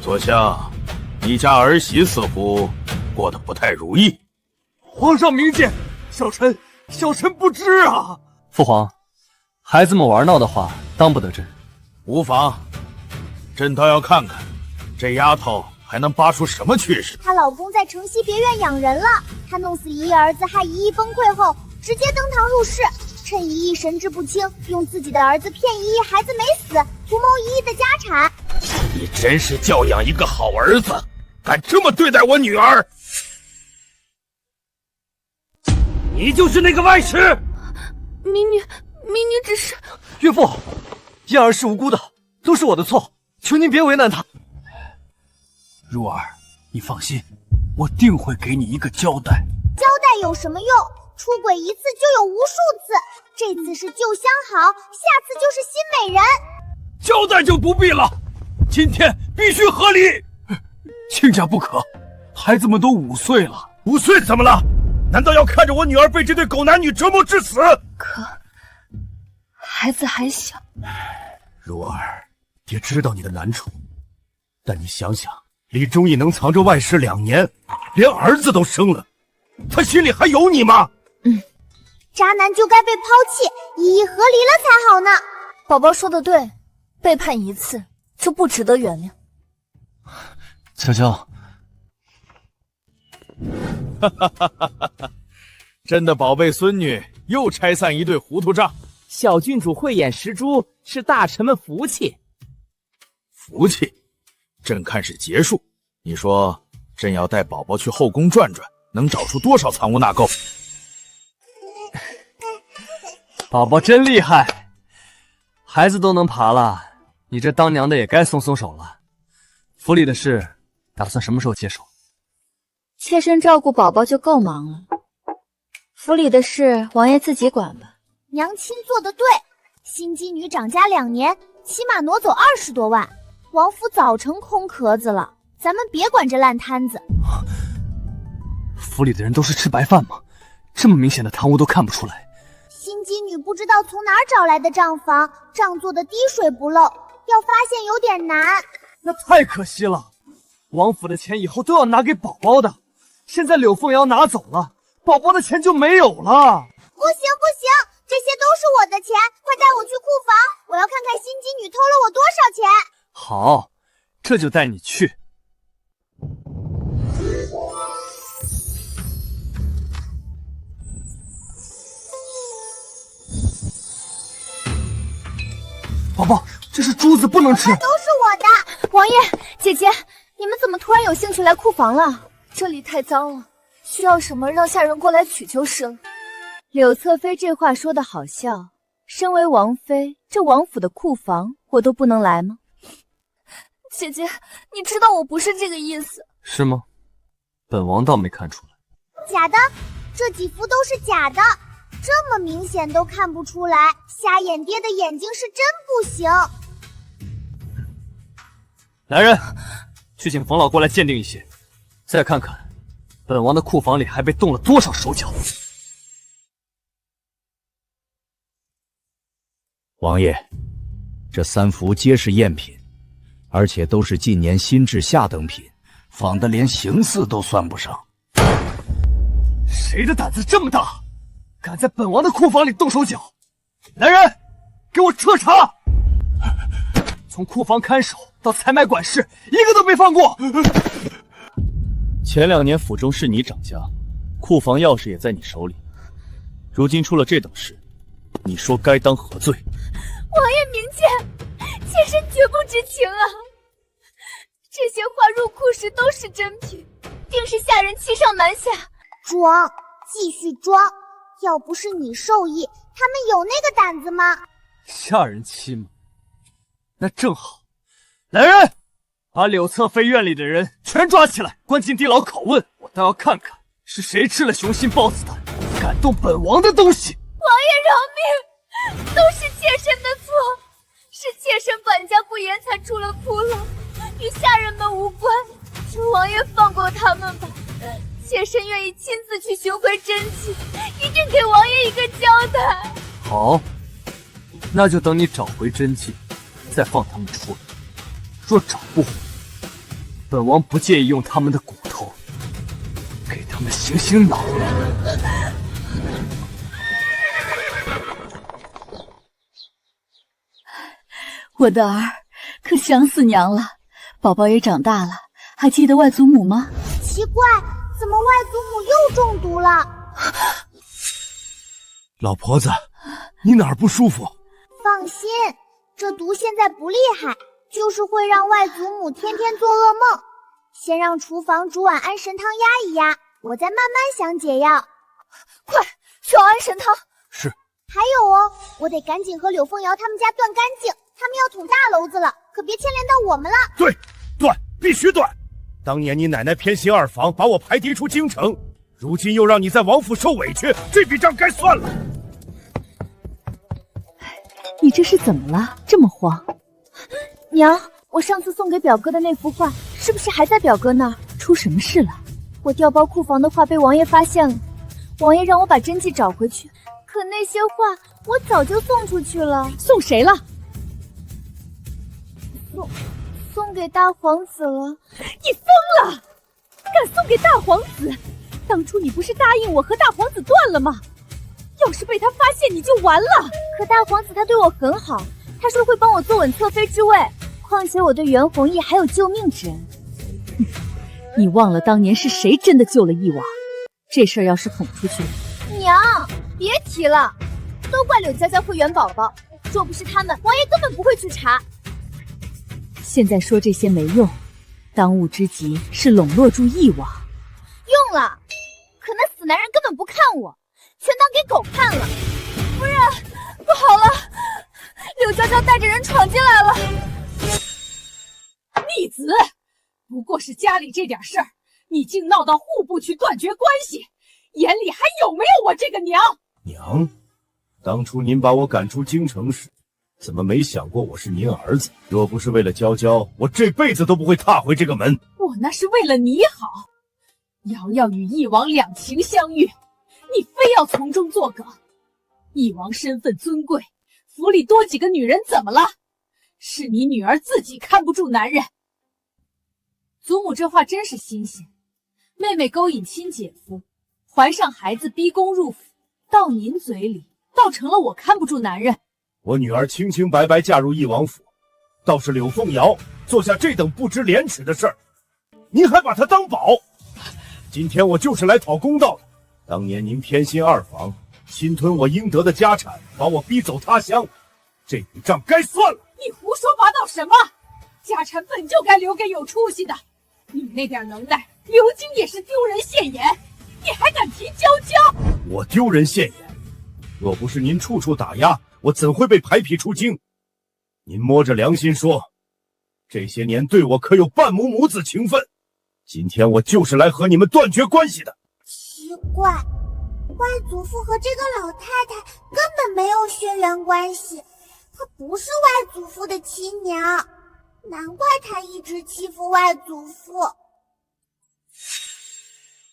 左相，你家儿媳似乎过得不太如意。皇上明鉴，小臣不知啊。父皇，孩子们玩闹的话，当不得真。无妨，朕倒要看看这丫头还能扒出什么趣事。她老公在城西别院养人了，她弄死姨儿子，害姨崩溃后，直接登堂入室，趁姨神志不清，用自己的儿子骗姨孩子没死，图谋姨的家产。你真是教养一个好儿子，敢这么对待我女儿！你就是那个外室！民女只是……岳父，燕儿是无辜的，都是我的错，求您别为难她。如儿，你放心，我定会给你一个交代。交代有什么用？出轨一次就有无数次，这次是旧相好，下次就是新美人。交代就不必了，今天必须合理。亲家不可，孩子们都5岁了。5岁怎么了？难道要看着我女儿被这对狗男女折磨致死？可孩子还小。如儿，爹知道你的难处，但你想想，李忠义能藏着外室2年，连儿子都生了，他心里还有你吗？渣男就该被抛弃，一一和离了才好呢。宝宝说的对，背叛一次就不值得原谅。悄悄，朕的宝贝孙女又拆散一对糊涂账。小郡主慧眼识珠，是大臣们福气。福气？朕看是劫数。你说，朕要带宝宝去后宫转转，能找出多少藏污纳垢？宝宝真厉害，孩子都能爬了，你这当娘的也该松松手了。府里的事打算什么时候接手？妾身照顾宝宝就够忙了，府里的事王爷自己管吧。娘亲做得对，新姬女掌家2年，起码挪走20多万，王府早成空壳子了。咱们别管这烂摊子。府里的人都是吃白饭吗？这么明显的贪污都看不出来？新姬女不知道从哪儿找来的账房，账做的滴水不漏，要发现有点难。那太可惜了，王府的钱以后都要拿给宝宝的，现在柳凤瑶拿走了，宝宝的钱就没有了。不行不行，这些都是我的钱，快带我去库房，我要看看心机女偷了我多少钱。好，这就带你去。宝宝，这是珠子，不能吃。都是我的。王爷，姐姐，你们怎么突然有兴趣来库房了？这里太脏了，需要什么让下人过来取就是了。柳侧妃这话说的好笑，身为王妃，这王府的库房我都不能来吗？姐姐，你知道我不是这个意思。是吗？本王倒没看出来。假的，这几幅都是假的，这么明显都看不出来，瞎眼爹的眼睛是真不行。来人，去请冯老过来鉴定一些，再看看本王的库房里还被动了多少手脚。王爷，这3幅皆是赝品，而且都是近年新制下等品，仿的连形似都算不上。谁的胆子这么大，敢在本王的库房里动手脚？来人，给我彻查！从库房看守到采买管事，一个都没放过。前2年府中是你掌家，库房钥匙也在你手里，如今出了这等事，你说该当何罪？王爷明鉴，妾身绝不知情啊！这些画入库时都是真品，定是下人欺上瞒下。装，继续装！要不是你授意，他们有那个胆子吗？下人欺吗？那正好。来人，把柳侧妃院里的人全抓起来，关进地牢拷问。我倒要看看是谁吃了雄心豹子胆，敢动本王的东西。王爷饶命，都是妾身的错，是妾身管家不严才出了窟窿，与下人们无关，求王爷放过他们吧。妾身愿意亲自去寻回真迹，一定给王爷一个交代。好，那就等你找回真迹，再放他们出来。若找不回，本王不介意用他们的骨头给他们行刑脑。我的儿，可想死娘了。宝宝也长大了，还记得外祖母吗？奇怪，怎么外祖母又中毒了？老婆子，你哪儿不舒服？放心，这毒现在不厉害，就是会让外祖母天天做噩梦。先让厨房煮碗安神汤压一压，我再慢慢想解药。快，去熬安神汤。是。还有哦，我得赶紧和柳凤瑶他们家断干净，他们要捅大娄子了，可别牵连到我们了。对，断，必须断！当年你奶奶偏心2房，把我排敌出京城，如今又让你在王府受委屈，这笔账该算了。你这是怎么了？这么慌？娘，我上次送给表哥的那幅画，是不是还在表哥那儿？出什么事了？我调包库房的画被王爷发现了，王爷让我把真迹找回去，可那些画我早就送出去了。送谁了？送给大皇子了。你疯了！敢送给大皇子？当初你不是答应我和大皇子断了吗？要是被他发现你就完了。可大皇子他对我很好，他说会帮我坐稳侧妃之位，况且我对袁弘毅还有救命之恩。你忘了当年是谁真的救了义王？这事儿要是捅出去，娘别提了，都怪柳娇娇和袁宝宝，若不是他们，王爷根本不会去查。现在说这些没用，当务之急是笼络住义王。用了，可那死男人根本不看我，全当给狗看了。夫人，不好了，柳娇娇带着人闯进来了。逆子，不过是家里这点事儿，你竟闹到户部去断绝关系，眼里还有没有我这个娘？娘，当初您把我赶出京城时，怎么没想过我是您儿子？若不是为了娇娇，我这辈子都不会踏回这个门。我那是为了你好。瑶瑶与义王两情相悦，你非要从中作梗。义王身份尊贵，府里多几个女人怎么了？是你女儿自己看不住男人。祖母这话真是新鲜，妹妹勾引亲姐夫，怀上孩子逼宫入府，到您嘴里倒成了我看不住男人。我女儿清清白白嫁入义王府，倒是柳凤瑶做下这等不知廉耻的事儿，您还把她当宝。今天我就是来讨公道的。当年您偏心二房，侵吞我应得的家产，把我逼走他乡，这笔账该算了。你胡说八道什么？家产本就该留给有出息的，你那点能耐，刘京也是丢人现眼，你还敢提娇娇？我丢人现眼？若不是您处处打压，我怎会被排匹出京？您摸着良心说，这些年对我可有半母母子情分？今天我就是来和你们断绝关系的。奇怪，外祖父和这个老太太根本没有血缘关系，她不是外祖父的亲娘，难怪她一直欺负外祖父。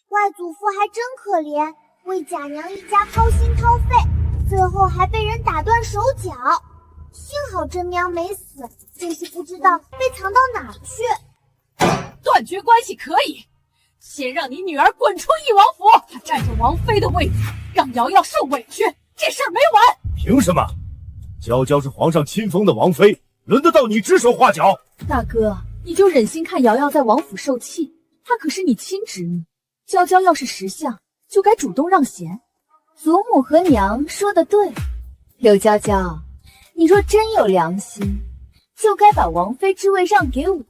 外祖父还真可怜，为贾娘一家掏心掏肺，最后还被人打断手脚。幸好真喵没死，真是不知道被藏到哪儿去。断绝关系可以，先让你女儿滚出义王府，她占着王妃的位子，让瑶瑶受委屈，这事儿没完。凭什么？娇娇是皇上亲封的王妃，轮得到你指手画脚？大哥，你就忍心看瑶瑶在王府受气？她可是你亲侄女，娇娇要是识相，就该主动让贤。祖母和娘说的对，柳娇娇，你若真有良心，就该把王妃之位让给我，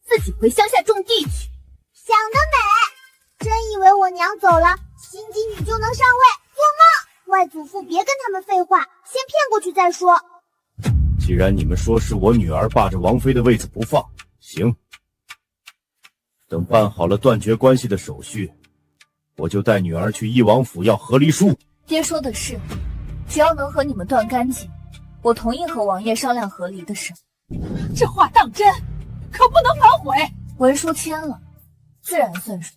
自己回乡下种地去。想得美！真以为我娘走了，心机女就能上位？做梦！外祖父别跟他们废话，先骗过去再说。既然你们说是我女儿霸着王妃的位子不放，行，等办好了断绝关系的手续，我就带女儿去义王府要和离书。爹说的是，只要能和你们断干净，我同意和王爷商量和离的事。这话当真，可不能反悔。文书签了，自然算数。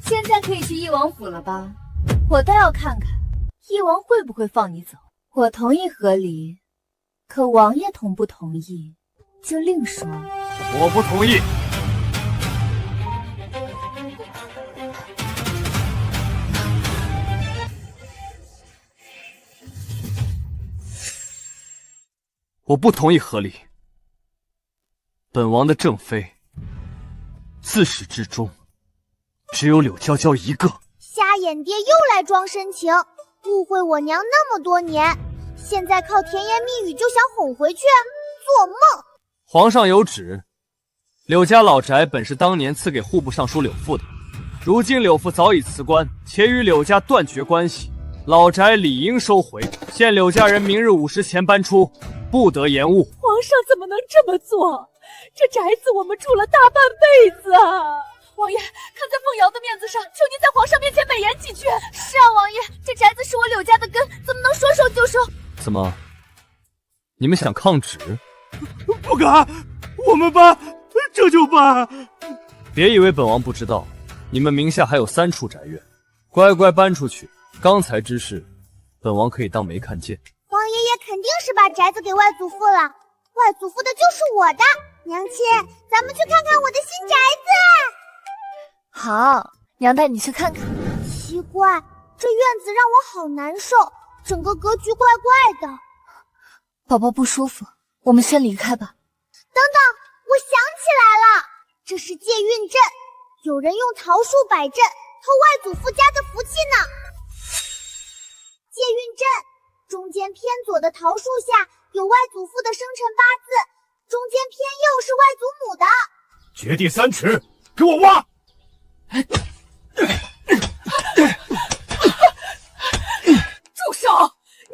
现在可以去义王府了吧？我倒要看看义王会不会放你走。我同意和离，可王爷同不同意就另说。我不同意。我不同意和离。本王的正妃，自始至终只有柳娇娇一个。瞎眼爹又来装深情，误会我娘那么多年，现在靠甜言蜜语就想哄回去？做梦！皇上有旨，柳家老宅本是当年赐给户部尚书柳父的，如今柳父早已辞官，且与柳家断绝关系，老宅理应收回。限柳家人明日午时前搬出，不得延误。皇上怎么能这么做？这宅子我们住了大半辈子啊！王爷，看在凤瑶的面子上，求您在皇上面前美言几句。是啊，王爷，这宅子是我柳家的根，怎么能说收就收？怎么，你们想抗旨？不敢，我们搬，这就搬。别以为本王不知道，你们名下还有3处宅院，乖乖搬出去。刚才之事，本王可以当没看见。王爷爷肯定是把宅子给外祖父了，外祖父的就是我的。娘亲，咱们去看看我的新宅子。好，娘带你去看看。奇怪，这院子让我好难受，整个格局怪怪的。宝宝不舒服，我们先离开吧。等等，我想起来了，这是借运阵，有人用桃树摆阵，偷外祖父家的福气呢。借运阵，中间偏左的桃树下有外祖父的生辰八字，中间偏右是外祖母的。掘地3尺，给我挖！住手！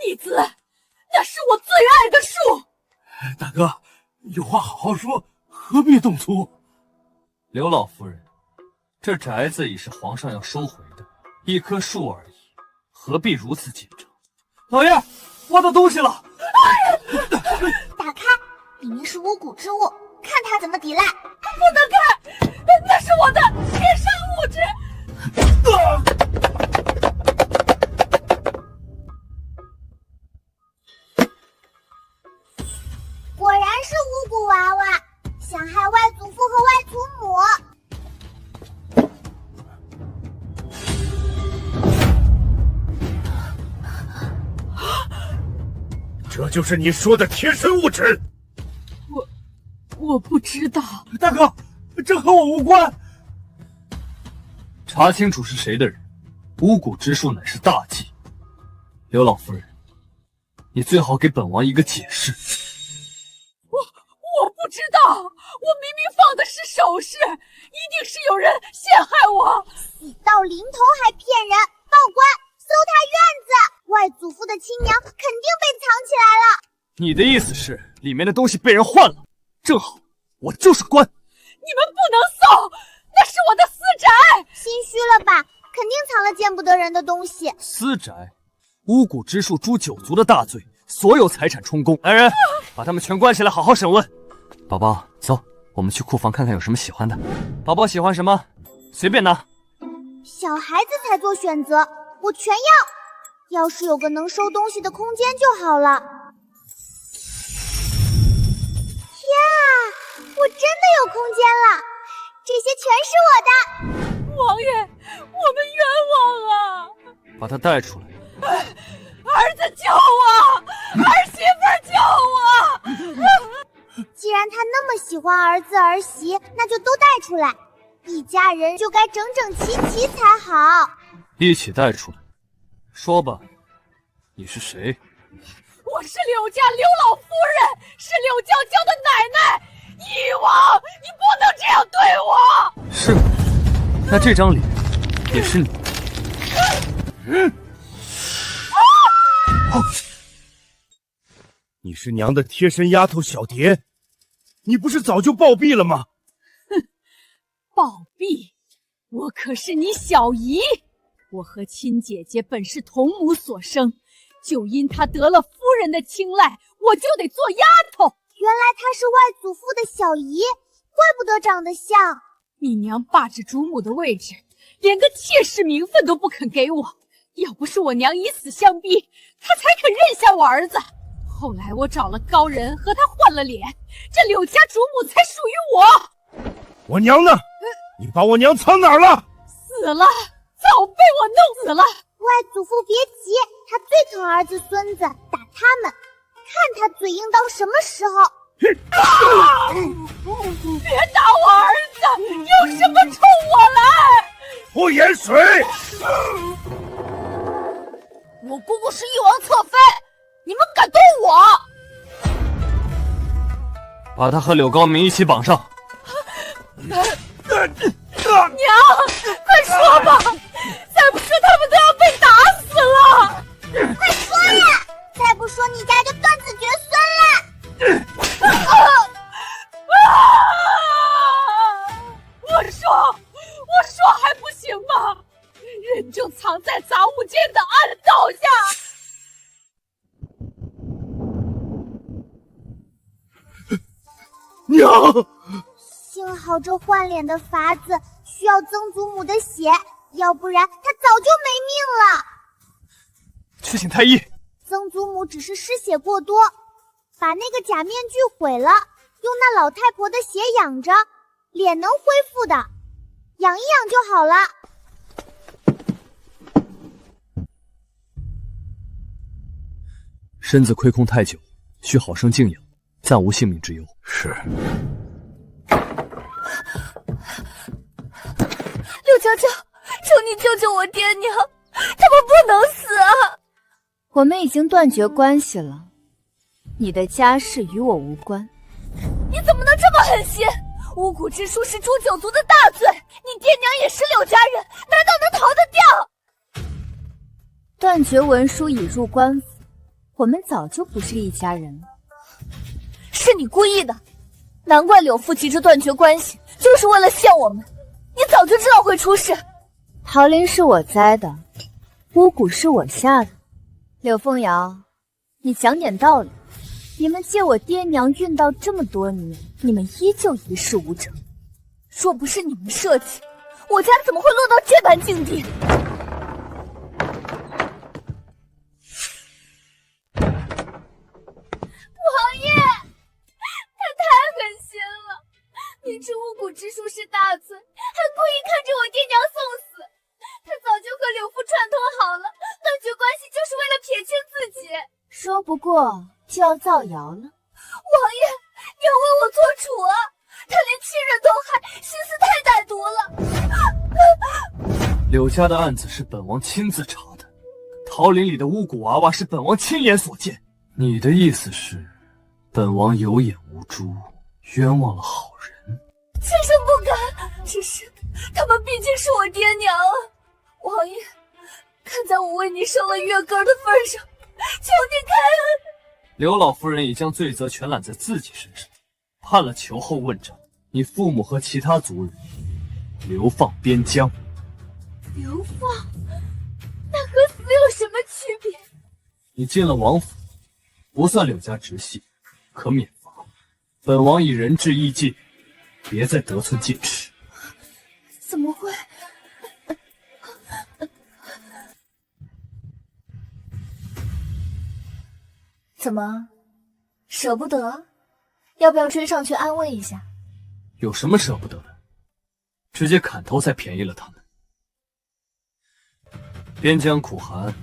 逆子，那是我最爱的树。大哥，有话好好说，何必动粗？刘老夫人，这宅子已是皇上要收回的，一棵树而已，何必如此紧张？老爷，挖到东西了！打开，里面是巫蛊之物，看他怎么抵赖。不能开，那是我的天杀物质。这就是你说的贴身物质？我不知道。大哥，这和我无关。查清楚是谁的人，巫蛊之术乃是大忌。刘老夫人，你最好给本王一个解释。我不知道，我明明放的是首饰，一定是有人陷害我。死到临头还骗人，报官，搜他院子，外祖父的亲娘肯定被藏起来了。你的意思是里面的东西被人换了？正好，我就是官。你们不能搜，那是我的私宅。心虚了吧？肯定藏了见不得人的东西。私宅，巫蛊之术诛九族的大罪，所有财产充公。来人，把他们全关起来，好好审问。宝宝，走，我们去库房看看有什么喜欢的。宝宝喜欢什么，随便拿。小孩子才做选择，我全要。要是有个能收东西的空间就好了。天啊，我真的有空间了，这些全是我的。王爷，我们冤枉啊！把他带出来。儿子救我，儿媳妇救我！既然他那么喜欢儿子儿媳，那就都带出来，一家人就该整整齐齐才好。一起带出来。说吧，你是谁？我是柳家柳老夫人，是柳娇娇的奶奶。义王，你不能这样对我！是吗？那这张脸也是你？你是娘的贴身丫头小蝶，你不是早就暴毙了吗？哼，暴毙！我可是你小姨，我和亲姐姐本是同母所生，就因她得了夫人的青睐，我就得做丫头。原来她是外祖父的小姨，怪不得长得像。你娘霸着主母的位置，连个妾室名分都不肯给我。要不是我娘以死相逼，她才肯认下我儿子。后来我找了高人和他换了脸，这柳家主母才属于我。我娘呢？你把我娘藏哪儿了？死了，早被我弄死了。外祖父别急，他最疼儿子孙子，打他们，看他嘴硬到什么时候。别打我儿子，有什么冲我来！不言水。我姑姑是翼王侧妃，你们敢动我？把他和柳高明一起绑上。娘，快说吧，再不说他们都要被打死了。快说呀！再不说你家就断子绝孙了。我说还不行吗？人就藏在杂物间的暗道下。娘，幸好这换脸的法子需要曾祖母的血，要不然他早就没命了。去请太医。曾祖母只是失血过多，把那个假面具毁了，用那老太婆的血养着，脸能恢复的，养一养就好了。身子亏空太久，需好生静养，暂无性命之忧。是。柳娇娇，求你救救我爹娘，他们不能死啊！我们已经断绝关系了，你的家事与我无关。你怎么能这么狠心？巫蛊之术是诛九族的大罪，你爹娘也是柳家人，难道能逃得掉？断绝文书已入官府，我们早就不是一家人了。是你故意的，难怪柳父急着断绝关系，就是为了陷我们。你早就知道会出事。桃林是我栽的，巫蛊是我下的。柳凤瑶，你讲点道理。你们借我爹娘运道这么多年，你们依旧一事无成。若不是你们设计，我家怎么会落到这般境地？王爷，他太狠心了！明知巫蛊之术是大罪，还故意看着我爹娘送死。他早就和柳父串通好了，断绝关系就是为了撇清自己。说不过，就要造谣了。王爷，你要为我做主啊！他连亲人都害，心思太歹毒了。柳家的案子是本王亲自查的，桃林里的巫蛊娃娃是本王亲眼所见。你的意思是，本王有眼无珠，冤枉了好人？妾身不敢，只是他们毕竟是我爹娘啊。王爷，看在我为你生了月根的份上，求你开恩。刘老夫人已将罪责全揽在自己身上，判了囚后问斩，你父母和其他族人流放边疆。流放？那和死有什么区别？你进了王府，不算柳家直系，可免罚。本王以仁至义尽，别再得寸进尺。怎么会？怎么，舍不得？要不要追上去安慰一下？有什么舍不得的？直接砍头才便宜了他们。边疆苦寒，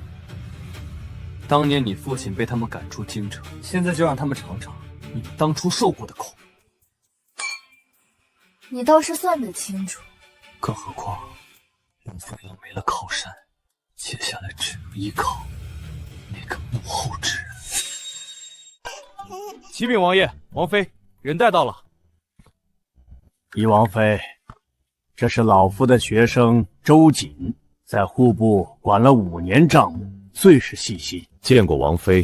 当年你父亲被他们赶出京城，现在就让他们尝尝你们当初受过的苦。你倒是算得清楚。更何况，刘凤瑶没了靠山，接下来只能依靠那个幕后之人。启禀王爷，王妃，人带到了。宜王妃，这是老夫的学生周瑾，在户部管了5年账务，最是细心。见过王妃，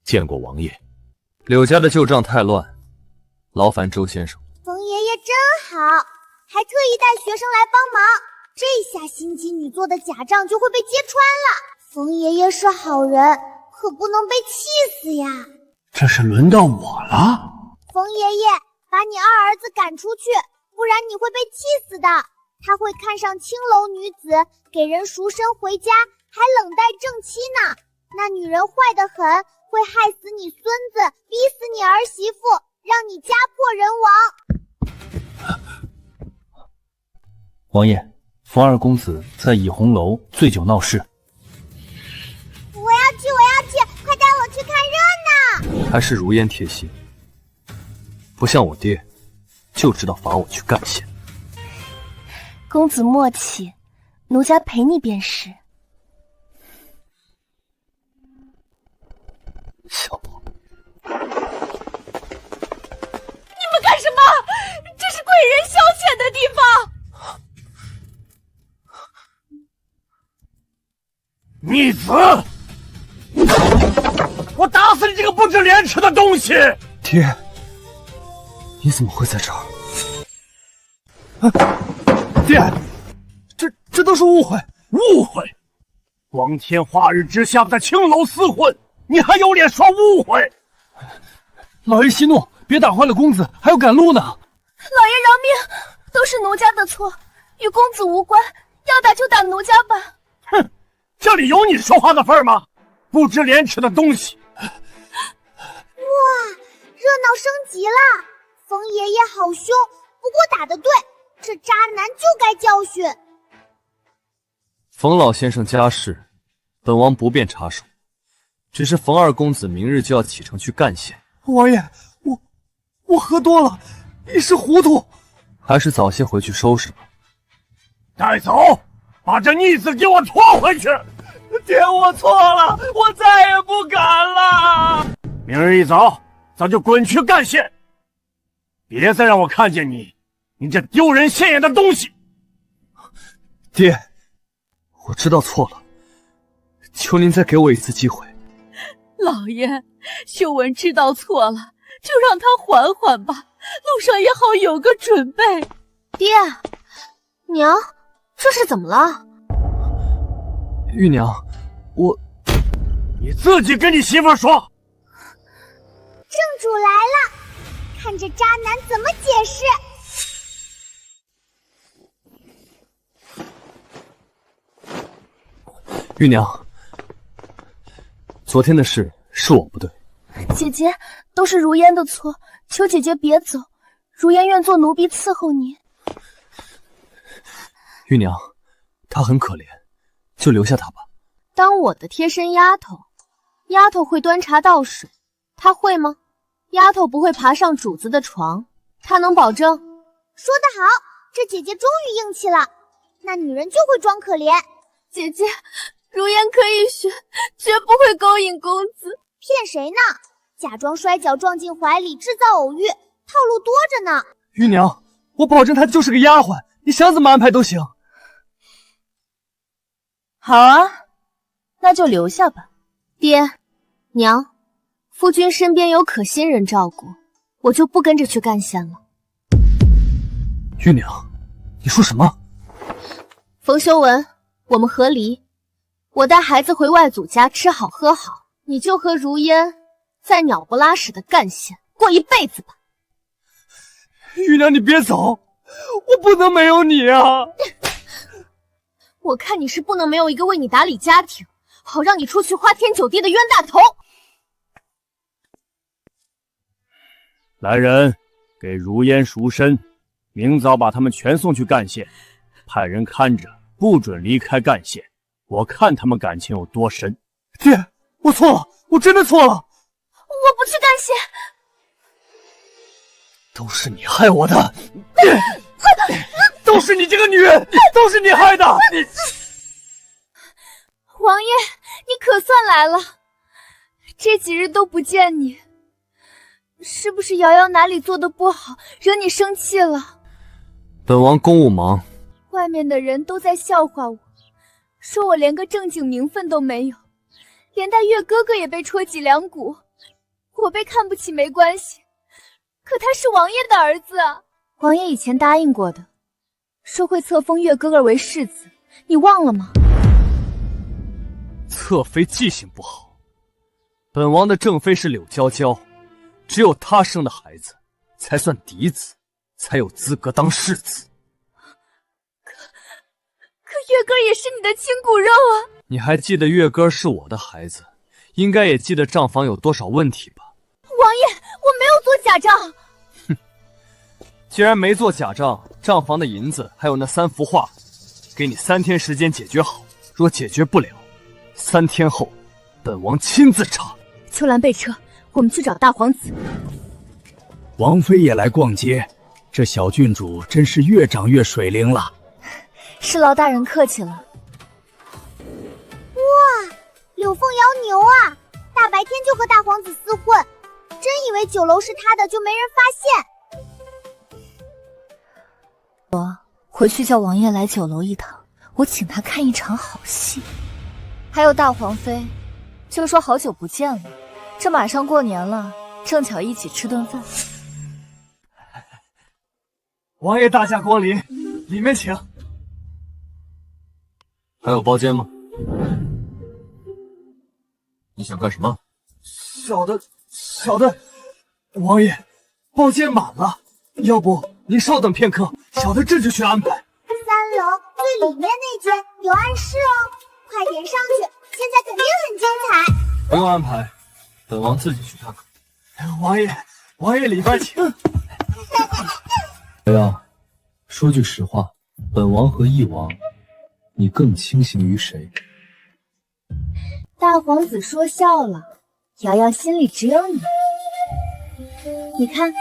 见过王爷。柳家的旧账太乱，劳烦周先生。冯爷爷真好，还特意带学生来帮忙，这下心机女做的假账就会被揭穿了。冯爷爷是好人，可不能被气死呀。这是轮到我了。冯爷爷，把你二儿子赶出去，不然你会被气死的。他会看上青楼女子，给人赎身回家，还冷待正妻呢。那女人坏得很，会害死你孙子，逼死你儿媳妇，让你家破人亡。王爷，冯二公子在倚红楼醉酒闹事。我要去，快带我去看热闹。还是如烟贴心，不像我爹，就知道罚我去干线。公子莫启，奴家陪你便是。小宝，你们干什么？这是贵人消遣的地方。逆子！我打死你这个不知廉耻的东西！爹，你怎么会在这儿？爹，这都是误会。误会！光天化日之下在青楼厮混，你还有脸说误会？老爷息怒，别打坏了公子，还要赶路呢。老爷饶命，都是奴家的错，与公子无关，要打就打奴家吧。哼，这里有你说话的份吗？不知廉耻的东西！哇，热闹升级了！冯爷爷好凶，不过打得对，这渣男就该教训。冯老先生家事，本王不便插手，只是冯二公子明日就要启程去干县。王爷，我喝多了，一时糊涂，还是早些回去收拾吧。带走，把这逆子给我拖回去！爹，我错了，我再也不敢了。明日一早，咱就滚去干县，别再让我看见你这丢人现眼的东西！爹，我知道错了，求您再给我一次机会。老爷，秀文知道错了，就让他缓缓吧，路上也好有个准备。爹，娘，这是怎么了？玉娘，你自己跟你媳妇说。正主来了，看这渣男怎么解释。玉娘，昨天的事是我不对。姐姐，都是如烟的错，求姐姐别走，如烟愿做奴婢伺候你。玉娘，她很可怜，就留下她吧。当我的贴身丫头，丫头会端茶倒水，她会吗？丫头不会爬上主子的床，她能保证？说得好，这姐姐终于硬气了。那女人就会装可怜。姐姐，如烟可以学，绝不会勾引公子。骗谁呢？假装摔跤撞进怀里，制造偶遇，套路多着呢。姨娘，我保证她就是个丫鬟，你想怎么安排都行。好啊，那就留下吧。爹娘，夫君身边有可心人照顾，我就不跟着去干线了。玉娘，你说什么？冯修文，我们和离，我带孩子回外祖家吃好喝好，你就和如烟在鸟不拉屎的干线过一辈子吧。玉娘，你别走，我不能没有你啊！我看你是不能没有一个为你打理家庭，好让你出去花天酒地的冤大头。来人，给如烟赎身，明早把他们全送去干线，派人看着，不准离开干线。我看他们感情有多深。爹，我错了，我真的错了。我不去干线。都是你害我的，都是你这个女人，都是你害的。王爷，你可算来了，这几日都不见你，是不是瑶瑶哪里做的不好，惹你生气了？本王公务忙，外面的人都在笑话我，说我连个正经名分都没有，连带月哥哥也被戳脊梁骨。我被看不起没关系，可他是王爷的儿子啊！王爷以前答应过的，说会册封月哥哥为世子，你忘了吗？侧妃记性不好，本王的正妃是柳娇娇，只有她生的孩子才算嫡子，才有资格当世子。可月哥也是你的亲骨肉啊！你还记得月哥是我的孩子，应该也记得账房有多少问题吧？王爷，我没有做假账。哼，既然没做假账，账房的银子还有那3幅画，给你3天时间解决好。若解决不了，3天后，本王亲自查。秋兰备车，我们去找大皇子。王妃也来逛街，这小郡主真是越长越水灵了。是劳大人客气了。哇，柳凤瑶牛啊！大白天就和大皇子厮混，真以为酒楼是他的就没人发现。我回去叫王爷来酒楼一趟，我请他看一场好戏。还有大皇妃，就说好久不见了，这马上过年了，正巧一起吃顿饭。王爷大驾光临，里面请。还有包间吗？你想干什么？小的，王爷，包间满了，要不您稍等片刻，小的这就去安排。3楼最里面那间有暗室哦，快点上去，现在肯定很精彩。不用安排，本王自己去看看。王爷里边请。瑶瑶，说句实话，本王和翼王，你更倾心于谁？大皇子说笑了，瑶瑶心里只有你。你看，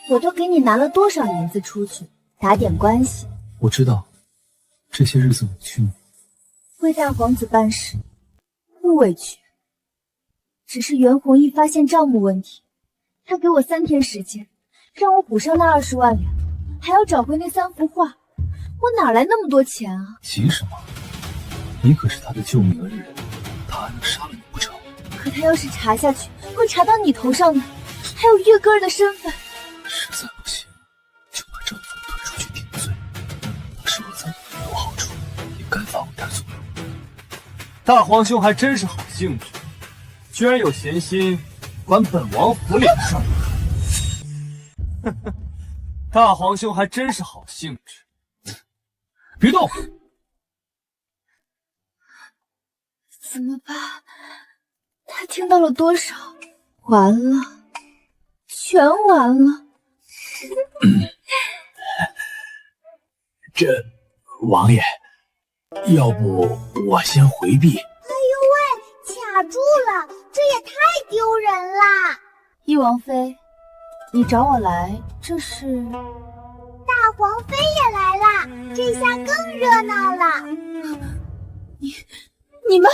我都给你拿了多少银子出去，打点关系。我知道，这些日子委屈你。为大皇子办事，不委屈。只是袁弘毅发现账目问题，他给我3天时间，让我补上那20万两，还要找回那3幅画。我哪来那么多钱啊？急什么？你可是他的救命恩人，他还能杀了你不成？可他要是查下去，会查到你头上的，还有月哥的身份。实在不行，就把郑风推出去顶罪。他受了这么多好处，也该发挥点作用。大皇兄还真是好兴致，居然有闲心管本王府里的事儿。大皇兄还真是好兴致。别动！怎么办？他听到了多少？完了，全完了。这王爷，要不我先回避？哎呦喂，卡住了，这也太丢人啦！翼王妃，你找我来，这是？大皇妃也来了，这下更热闹了。你们，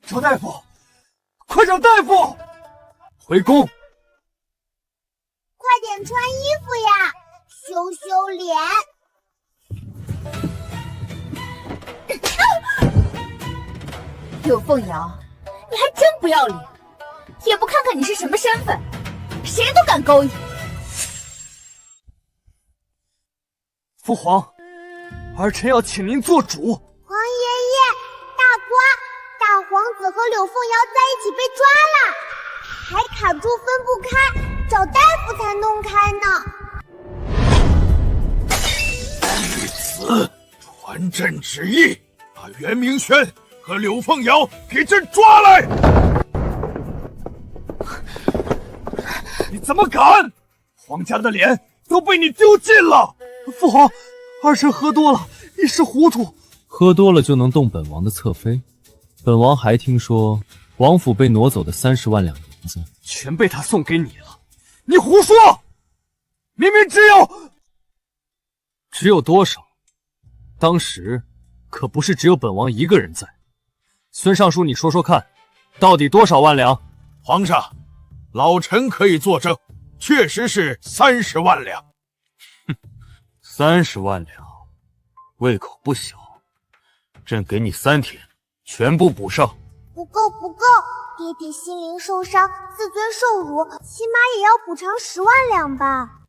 找大夫，快找大夫！回宫。快点穿衣服呀，羞羞脸。柳凤瑶，你还真不要脸，也不看看你是什么身份，谁都敢勾引。父皇，儿臣要请您做主。皇爷爷，大瓜，大皇子和柳凤瑶在一起被抓了，还卡住分不开，找大夫才弄开呢。据此，传朕旨意，把袁明轩和柳凤瑶给朕抓来！你怎么敢？皇家的脸都被你丢尽了！父皇，儿臣喝多了，一时糊涂。喝多了就能动本王的侧妃？本王还听说王府被挪走的30万两银子，全被他送给你了。你胡说！明明只有多少？当时可不是只有本王一个人在。孙尚书，你说说看，到底多少万两？皇上，老臣可以作证，确实是30万两。哼，30万两，胃口不小。朕给你3天，全部补上。不够，爹爹心灵受伤，自尊受辱，起码也要补偿10万两吧。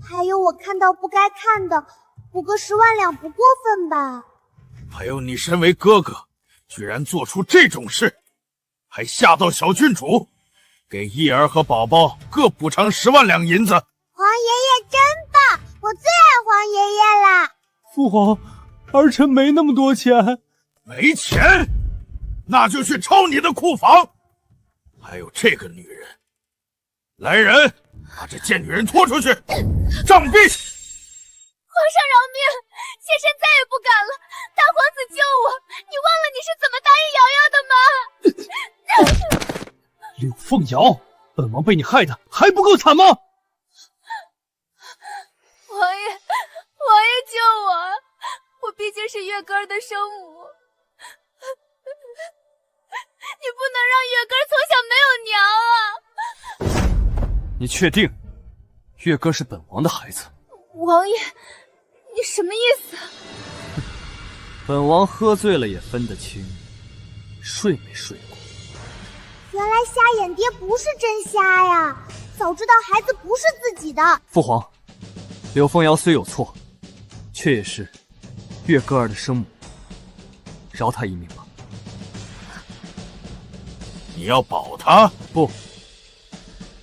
还有我看到不该看的，补个10万两不过分吧？还有你身为哥哥，居然做出这种事，还吓到小郡主，给叶儿和宝宝各补偿10万两银子。皇爷爷真棒，我最爱皇爷爷啦！父皇，儿臣没那么多钱。没钱，那就去抄你的库房。还有这个女人，来人，把这贱女人拖出去，杖毙！皇上饶命，妾身再也不敢了。大皇子救我，你忘了你是怎么答应瑶瑶的吗？柳凤瑶，本王被你害的还不够惨吗？王爷救我，我毕竟是月根儿的生母，你不能让月根儿从小没有娘啊！你确定月哥是本王的孩子？王爷，你什么意思？本王喝醉了也分得清，睡没睡过。原来瞎眼爹不是真瞎呀！早知道孩子不是自己的。父皇，柳凤瑶虽有错，却也是月歌儿的生母，饶她一命吧。你要保她？不，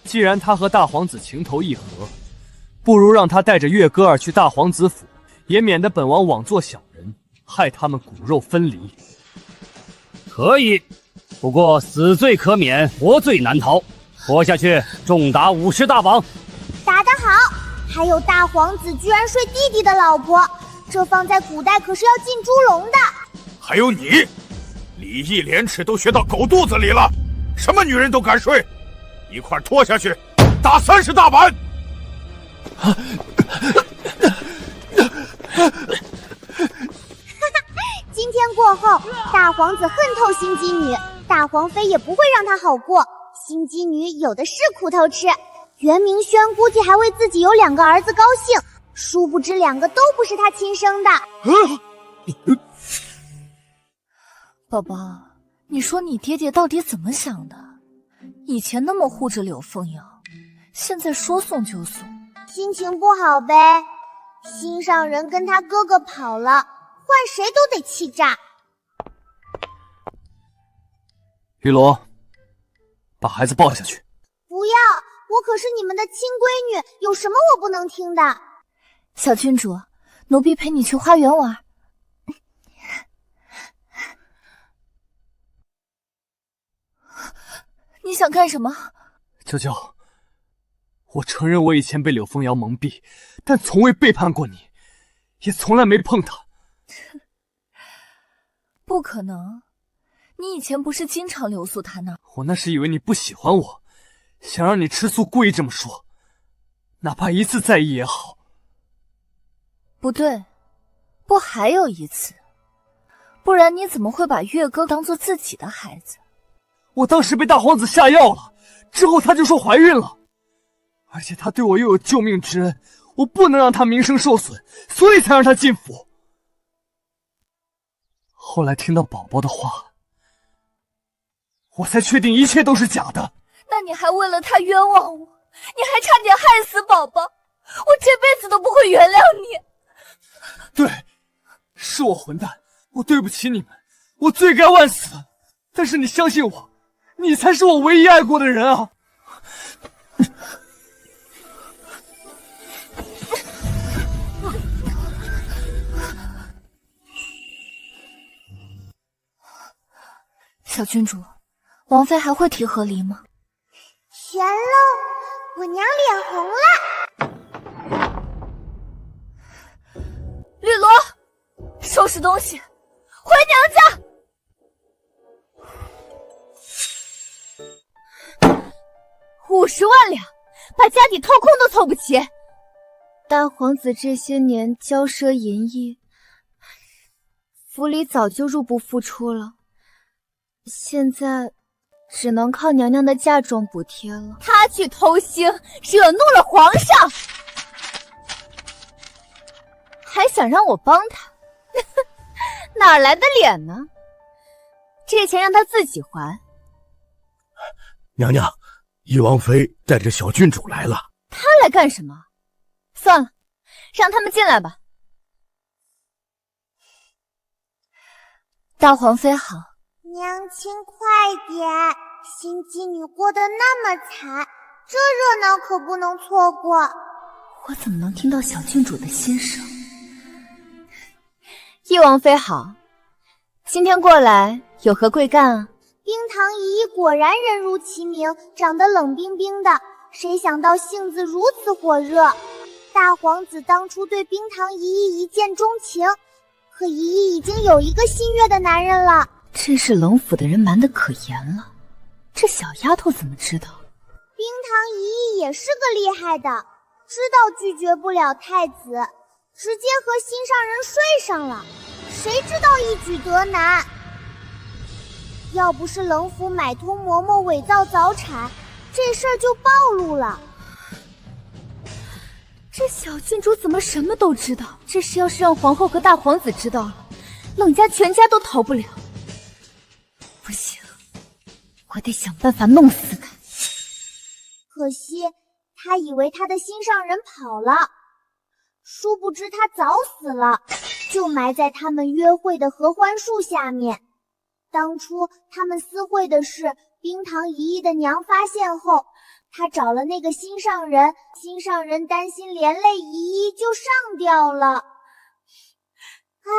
既然她和大皇子情投意合，不如让她带着月歌儿去大皇子府，也免得本王枉做小人，害他们骨肉分离。可以，不过死罪可免，活罪难逃。活下去，重打50大绑。打得好！还有大皇子居然睡弟弟的老婆，这放在古代可是要进猪笼的。还有你，礼义廉耻都学到狗肚子里了，什么女人都敢睡，一块拖下去，打30大板。今天过后，大皇子恨透心机女，大皇妃也不会让他好过。心机女有的是苦头吃。袁明轩估计还为自己有2个儿子高兴，殊不知2个都不是他亲生的。宝宝，你说你爹爹到底怎么想的？以前那么护着柳凤瑶，现在说送就送。心情不好呗，心上人跟他哥哥跑了，换谁都得气炸。玉罗，把孩子抱下去。不要，我可是你们的亲闺女，有什么我不能听的？小郡主，奴婢陪你去花园玩。你想干什么？娇娇，我承认我以前被柳凤瑶蒙蔽，但从未背叛过你，也从来没碰她。不可能，你以前不是经常留宿她那儿？我那时以为你不喜欢我，想让你吃素，故意这么说，哪怕一次在意也好。不对，不还有一次？不然你怎么会把月哥当做自己的孩子？我当时被大皇子下药了，之后他就说怀孕了，而且他对我又有救命之恩，我不能让他名声受损，所以才让他进府。后来听到宝宝的话，我才确定一切都是假的。那你还为了他冤枉我，你还差点害死宝宝，我这辈子都不会原谅你。对，是我混蛋，我对不起你们，我罪该万死。但是你相信我，你才是我唯一爱过的人啊！小郡主，王妃还会提和离吗？全喽，我娘脸红了。绿萝，收拾东西，回娘家。50万两，把家底掏空都凑不齐。大皇子这些年骄奢淫逸，府里早就入不敷出了，现在只能靠娘娘的嫁妆补贴了。他去偷腥，惹怒了皇上，还想让我帮他，哪来的脸呢？这钱让他自己还。娘娘，翼王妃带着小郡主来了。他来干什么？算了，让他们进来吧。大皇妃好。娘亲快点，新妓女过得那么惨，这热闹可不能错过。我怎么能听到小郡主的心声？翼王妃好，今天过来有何贵干啊？冰糖姨姨果然人如其名，长得冷冰冰的，谁想到性子如此火热。大皇子当初对冰糖姨姨一见钟情，可姨姨已经有一个心悦的男人了。真是冷府的人瞒得可严了，这小丫头怎么知道？冰糖姨姨也是个厉害的，知道拒绝不了太子，直接和心上人睡上了，谁知道一举得男。要不是冷府买通嬷嬷伪造早产，这事儿就暴露了。这小郡主怎么什么都知道？这事要是让皇后和大皇子知道了，冷家全家都逃不了。不行，我得想办法弄死他。可惜他以为他的心上人跑了，殊不知他早死了，就埋在他们约会的合欢树下面。当初他们私会的事，冰糖姨姨的娘发现后，他找了那个心上人，心上人担心连累姨姨，就上吊了。唉，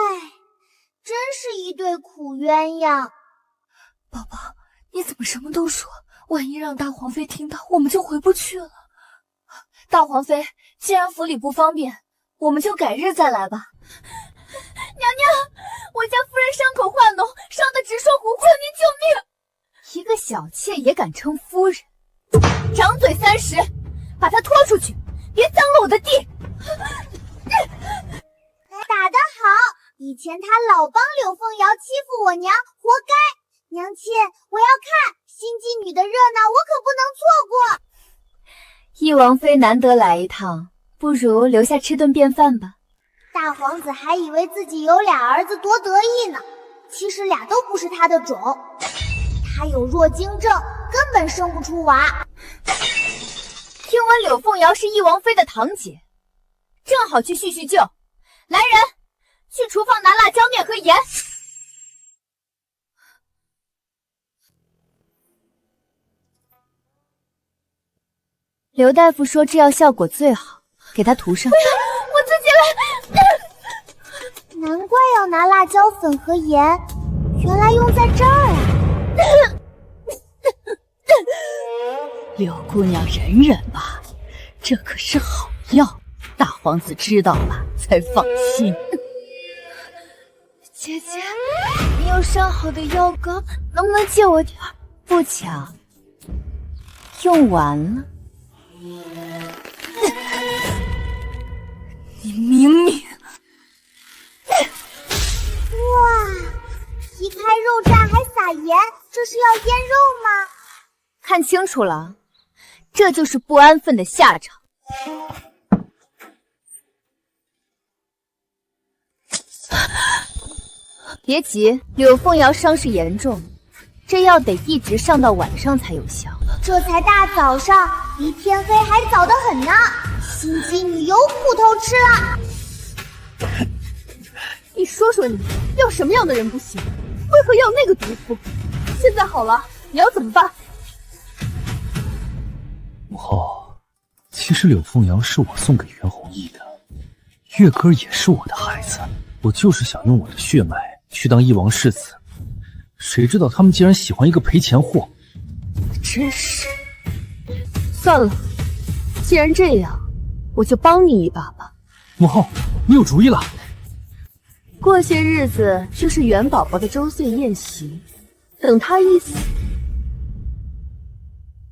真是一对苦鸳鸯。宝宝，你怎么什么都说？万一让大皇妃听到，我们就回不去了。大皇妃，既然府里不方便，我们就改日再来吧。娘娘，我家夫人伤口化脓，烧得直说胡，求您救命！一个小妾也敢称夫人，掌嘴30，把她拖出去，别脏了我的地。打得好，以前他老帮柳凤瑶欺负我娘，活该。娘亲，我要看新妓女的热闹，我可不能错过。翼王妃难得来一趟，不如留下吃顿便饭吧。大皇子还以为自己有俩儿子多得意呢，其实俩都不是他的种。他有弱精症，根本生不出娃。听闻柳凤瑶是翼王妃的堂姐，正好去叙叙旧。来人，去厨房拿辣椒面和盐。刘大夫说这药效果最好，给他涂上。我自己来。难怪要拿辣椒粉和盐，原来用在这儿啊！柳姑娘忍忍吧，这可是好药，大皇子知道了才放心。姐姐，你有上好的药膏，能不能借我点儿？不抢。用完了。你明明……哇，皮开肉绽还撒盐，这是要腌肉吗？看清楚了，这就是不安分的下场。别急，柳凤瑶伤势严重，这药得一直上到晚上才有效。这才大早上，离天黑还早得很呢。心机女有苦头吃了。你说说你要什么样的人不行？为何要那个毒妇？现在好了，你要怎么办？母后，其实柳凤瑶是我送给袁弘毅的，月歌也是我的孩子，我就是想用我的血脉去当翼王世子，谁知道他们竟然喜欢一个赔钱货。真是，算了，既然这样，我就帮你一把吧。母后，你有主意了？过些日子就是元宝宝的周岁宴席，等他一死，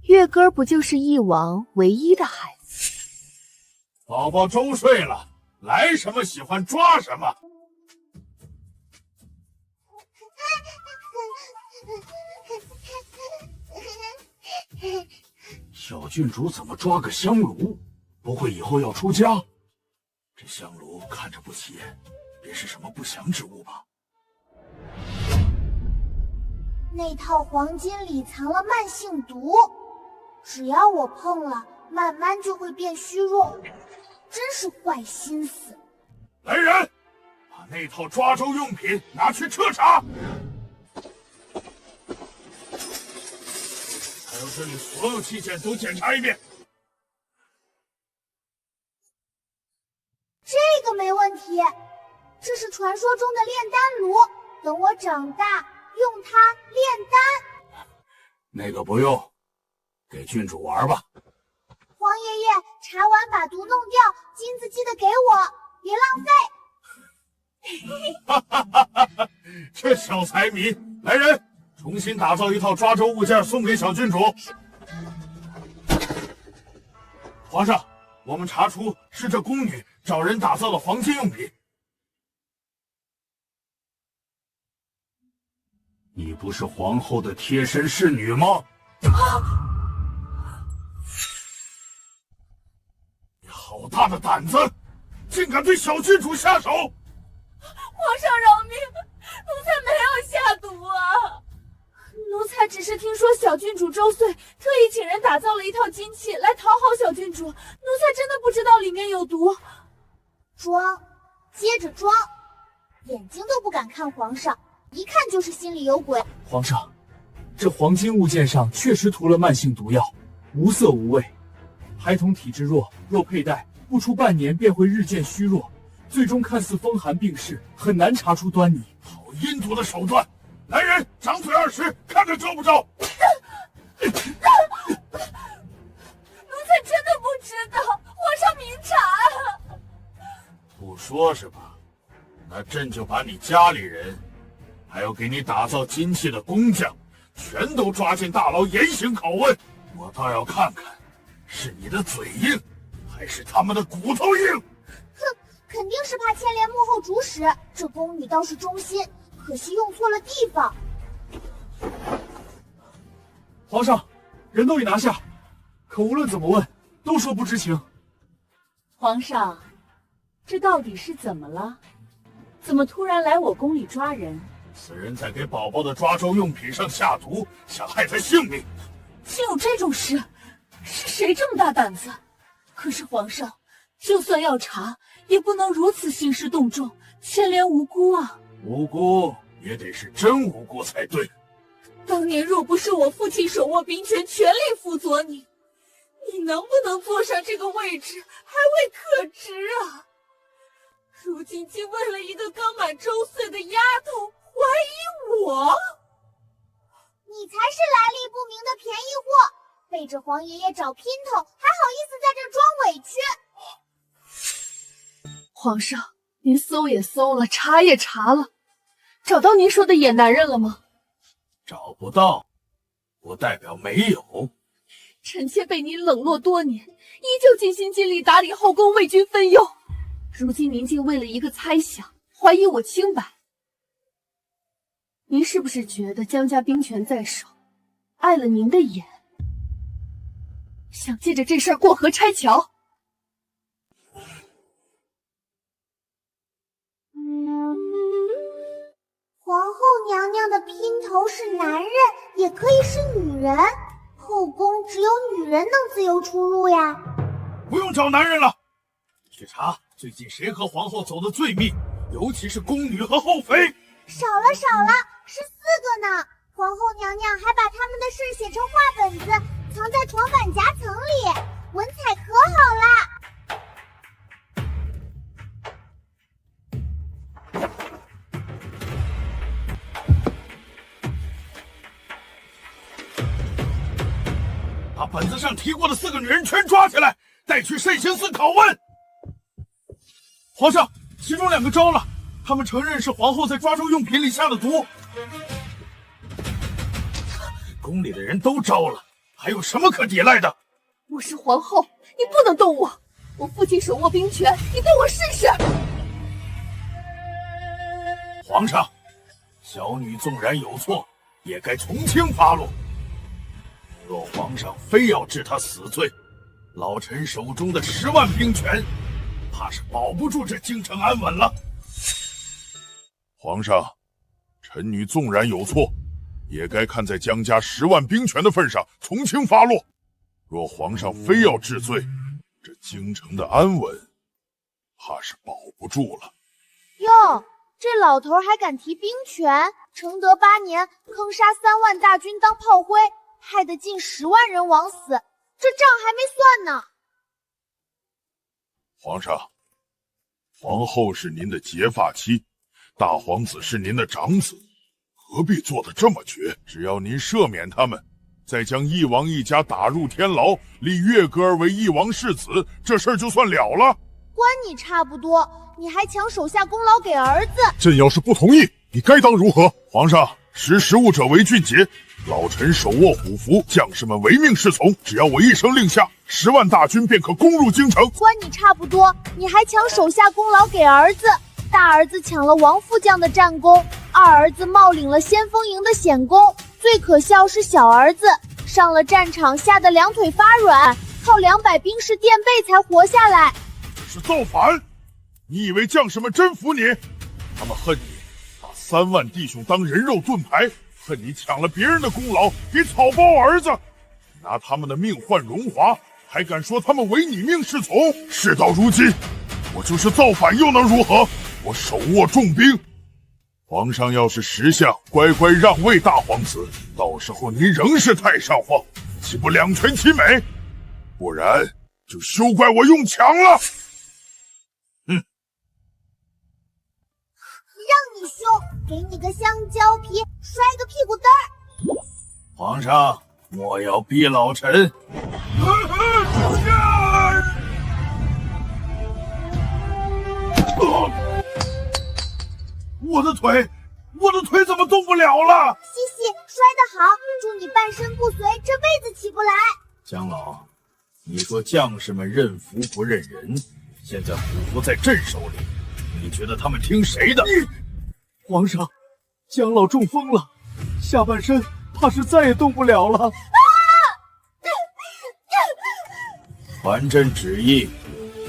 月歌不就是翼王唯一的孩子？宝宝周岁了，来什么喜欢抓什么。小郡主怎么抓个香炉？不会以后要出家？这香炉看着不起眼，别是什么不祥之物吧？那套黄金里藏了慢性毒，只要我碰了，慢慢就会变虚弱，真是坏心思。来人，把那套抓周用品拿去彻查。还有这里所有器件都检查一遍。这个没问题，这是传说中的炼丹炉，等我长大用它炼丹。那个不用，给郡主玩吧。黄爷爷，查完把毒弄掉，金子记得给我，别浪费。哈哈哈哈哈！这小财迷，来人，重新打造一套抓周物件送给小郡主。皇上，我们查出是这宫女找人打造的黄金用品。你不是皇后的贴身侍女吗？你好大的胆子，竟敢对小郡主下手！皇上饶命，奴才没有下毒啊！奴才只是听说小郡主周岁，特意请人打造了一套金器来讨好小郡主。奴才真的不知道里面有毒。装，接着装，眼睛都不敢看皇上，一看就是心里有鬼。皇上，这黄金物件上确实涂了慢性毒药，无色无味。孩童体质弱，若佩戴，不出半年便会日渐虚弱，最终看似风寒病逝，很难查出端倪。好阴毒的手段！来人，掌嘴20，看看招不招？奴才真的不知道，皇上明察。不说是吧？那朕就把你家里人，还有给你打造金器的工匠，全都抓进大牢严刑拷问。我倒要看看，是你的嘴硬，还是他们的骨头硬？哼，肯定是怕牵连幕后主使。这宫女倒是忠心，可惜用错了地方。皇上，人都已拿下，可无论怎么问，都说不知情。皇上，这到底是怎么了？怎么突然来我宫里抓人？此人在给宝宝的抓周用品上下毒，想害他性命。竟有这种事？是谁这么大胆子？可是皇上，就算要查，也不能如此兴师动众，牵连无辜啊！无辜也得是真无辜才对。当年若不是我父亲手握兵权，全力辅佐你，你能不能坐上这个位置，还未可知啊！如今竟为了一个刚满周岁的丫头怀疑我，你才是来历不明的便宜货，背着皇爷爷找姘头，还好意思在这装委屈。皇上，您搜也搜了，查也查了，找到您说的野男人了吗？找不到，不代表没有。臣妾被您冷落多年，依旧尽心尽力打理后宫，为君分忧。如今您竟为了一个猜想，怀疑我清白。您是不是觉得江家兵权在手，碍了您的眼，想借着这事儿过河拆桥？皇后娘娘的姘头是男人，也可以是女人。后宫只有女人能自由出入呀。不用找男人了，去查最近谁和皇后走得最密，尤其是宫女和后妃。少了，是4个呢。皇后娘娘还把他们的事写成画本子，藏在床板夹层里，文采可好啦。把本子上提过的4个女人全抓起来，带去慎刑司拷问。皇上，其中2个招了，他们承认是皇后在抓周用品里下的毒。宫里的人都招了，还有什么可抵赖的？我是皇后，你不能动我。我父亲手握兵权，你动我试试。皇上，小女纵然有错，也该从轻发落。若皇上非要治他死罪，老臣手中的10万兵权，怕是保不住这京城安稳了。皇上，臣女纵然有错，也该看在江家10万兵权的份上，从轻发落。若皇上非要治罪，这京城的安稳，怕是保不住了。哟，这老头还敢提兵权？承德8年，坑杀3万大军当炮灰，害得近10万人枉死，这账还没算呢。皇上，皇后是您的结发妻，大皇子是您的长子，何必做得这么绝？只要您赦免他们，再将翼王一家打入天牢，立月歌儿为翼王世子，这事儿就算了了。关你差不多，你还抢手下功劳给儿子。朕要是不同意，你该当如何？皇上，识时务者为俊杰，老臣手握虎符，将士们唯命是从，只要我一声令下，10万大军便可攻入京城。关你差不多，你还抢手下功劳给儿子。大儿子抢了王副将的战功，二儿子冒领了先锋营的显功，最可笑是小儿子上了战场，吓得2腿发软，靠200兵士垫背才活下来。这是造反！你以为将士们真服你？他们恨你把3万弟兄当人肉盾牌，恨你抢了别人的功劳给草包儿子，拿他们的命换荣华，还敢说他们唯你命是从？事到如今，我就是造反又能如何？我手握重兵，皇上要是识相，乖乖让位大皇子，到时候您仍是太上皇，岂不两全其美？不然就休怪我用强了。让你凶，给你个香蕉皮，摔个屁股墩儿。皇上，莫要逼老臣。我的腿怎么动不了了？西西，摔得好，祝你半身不遂，这辈子起不来。江老，你说将士们认服不认人，现在虎符在朕手里，你觉得他们听谁的？皇上，江老中风了，下半身怕是再也动不了了。传朕旨意，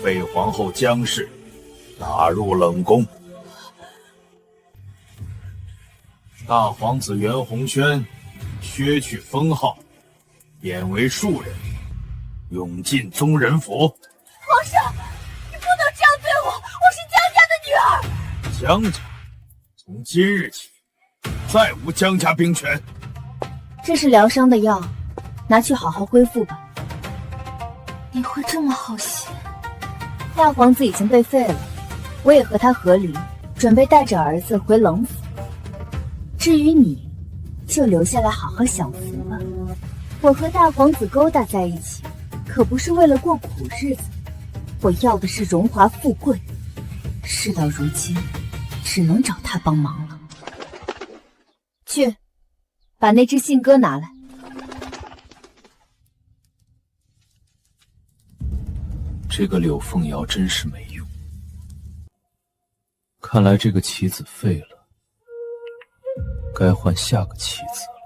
废皇后江氏，打入冷宫。大皇子袁弘轩削去封号，贬为庶人，永进宗人府。皇上，你不能这样对我，我是江家的女儿。江家从今日起再无江家兵权。这是疗伤的药，拿去好好恢复吧。你会这么好心？大皇子已经被废了，我也和他和离，准备带着儿子回冷府。至于你，就留下来好好享福吧。我和大皇子勾搭在一起，可不是为了过苦日子，我要的是荣华富贵。事到如今，只能找他帮忙了。去，把那只信鸽拿来。这个柳凤瑶真是没用，看来这个棋子废了，该换下个棋子了。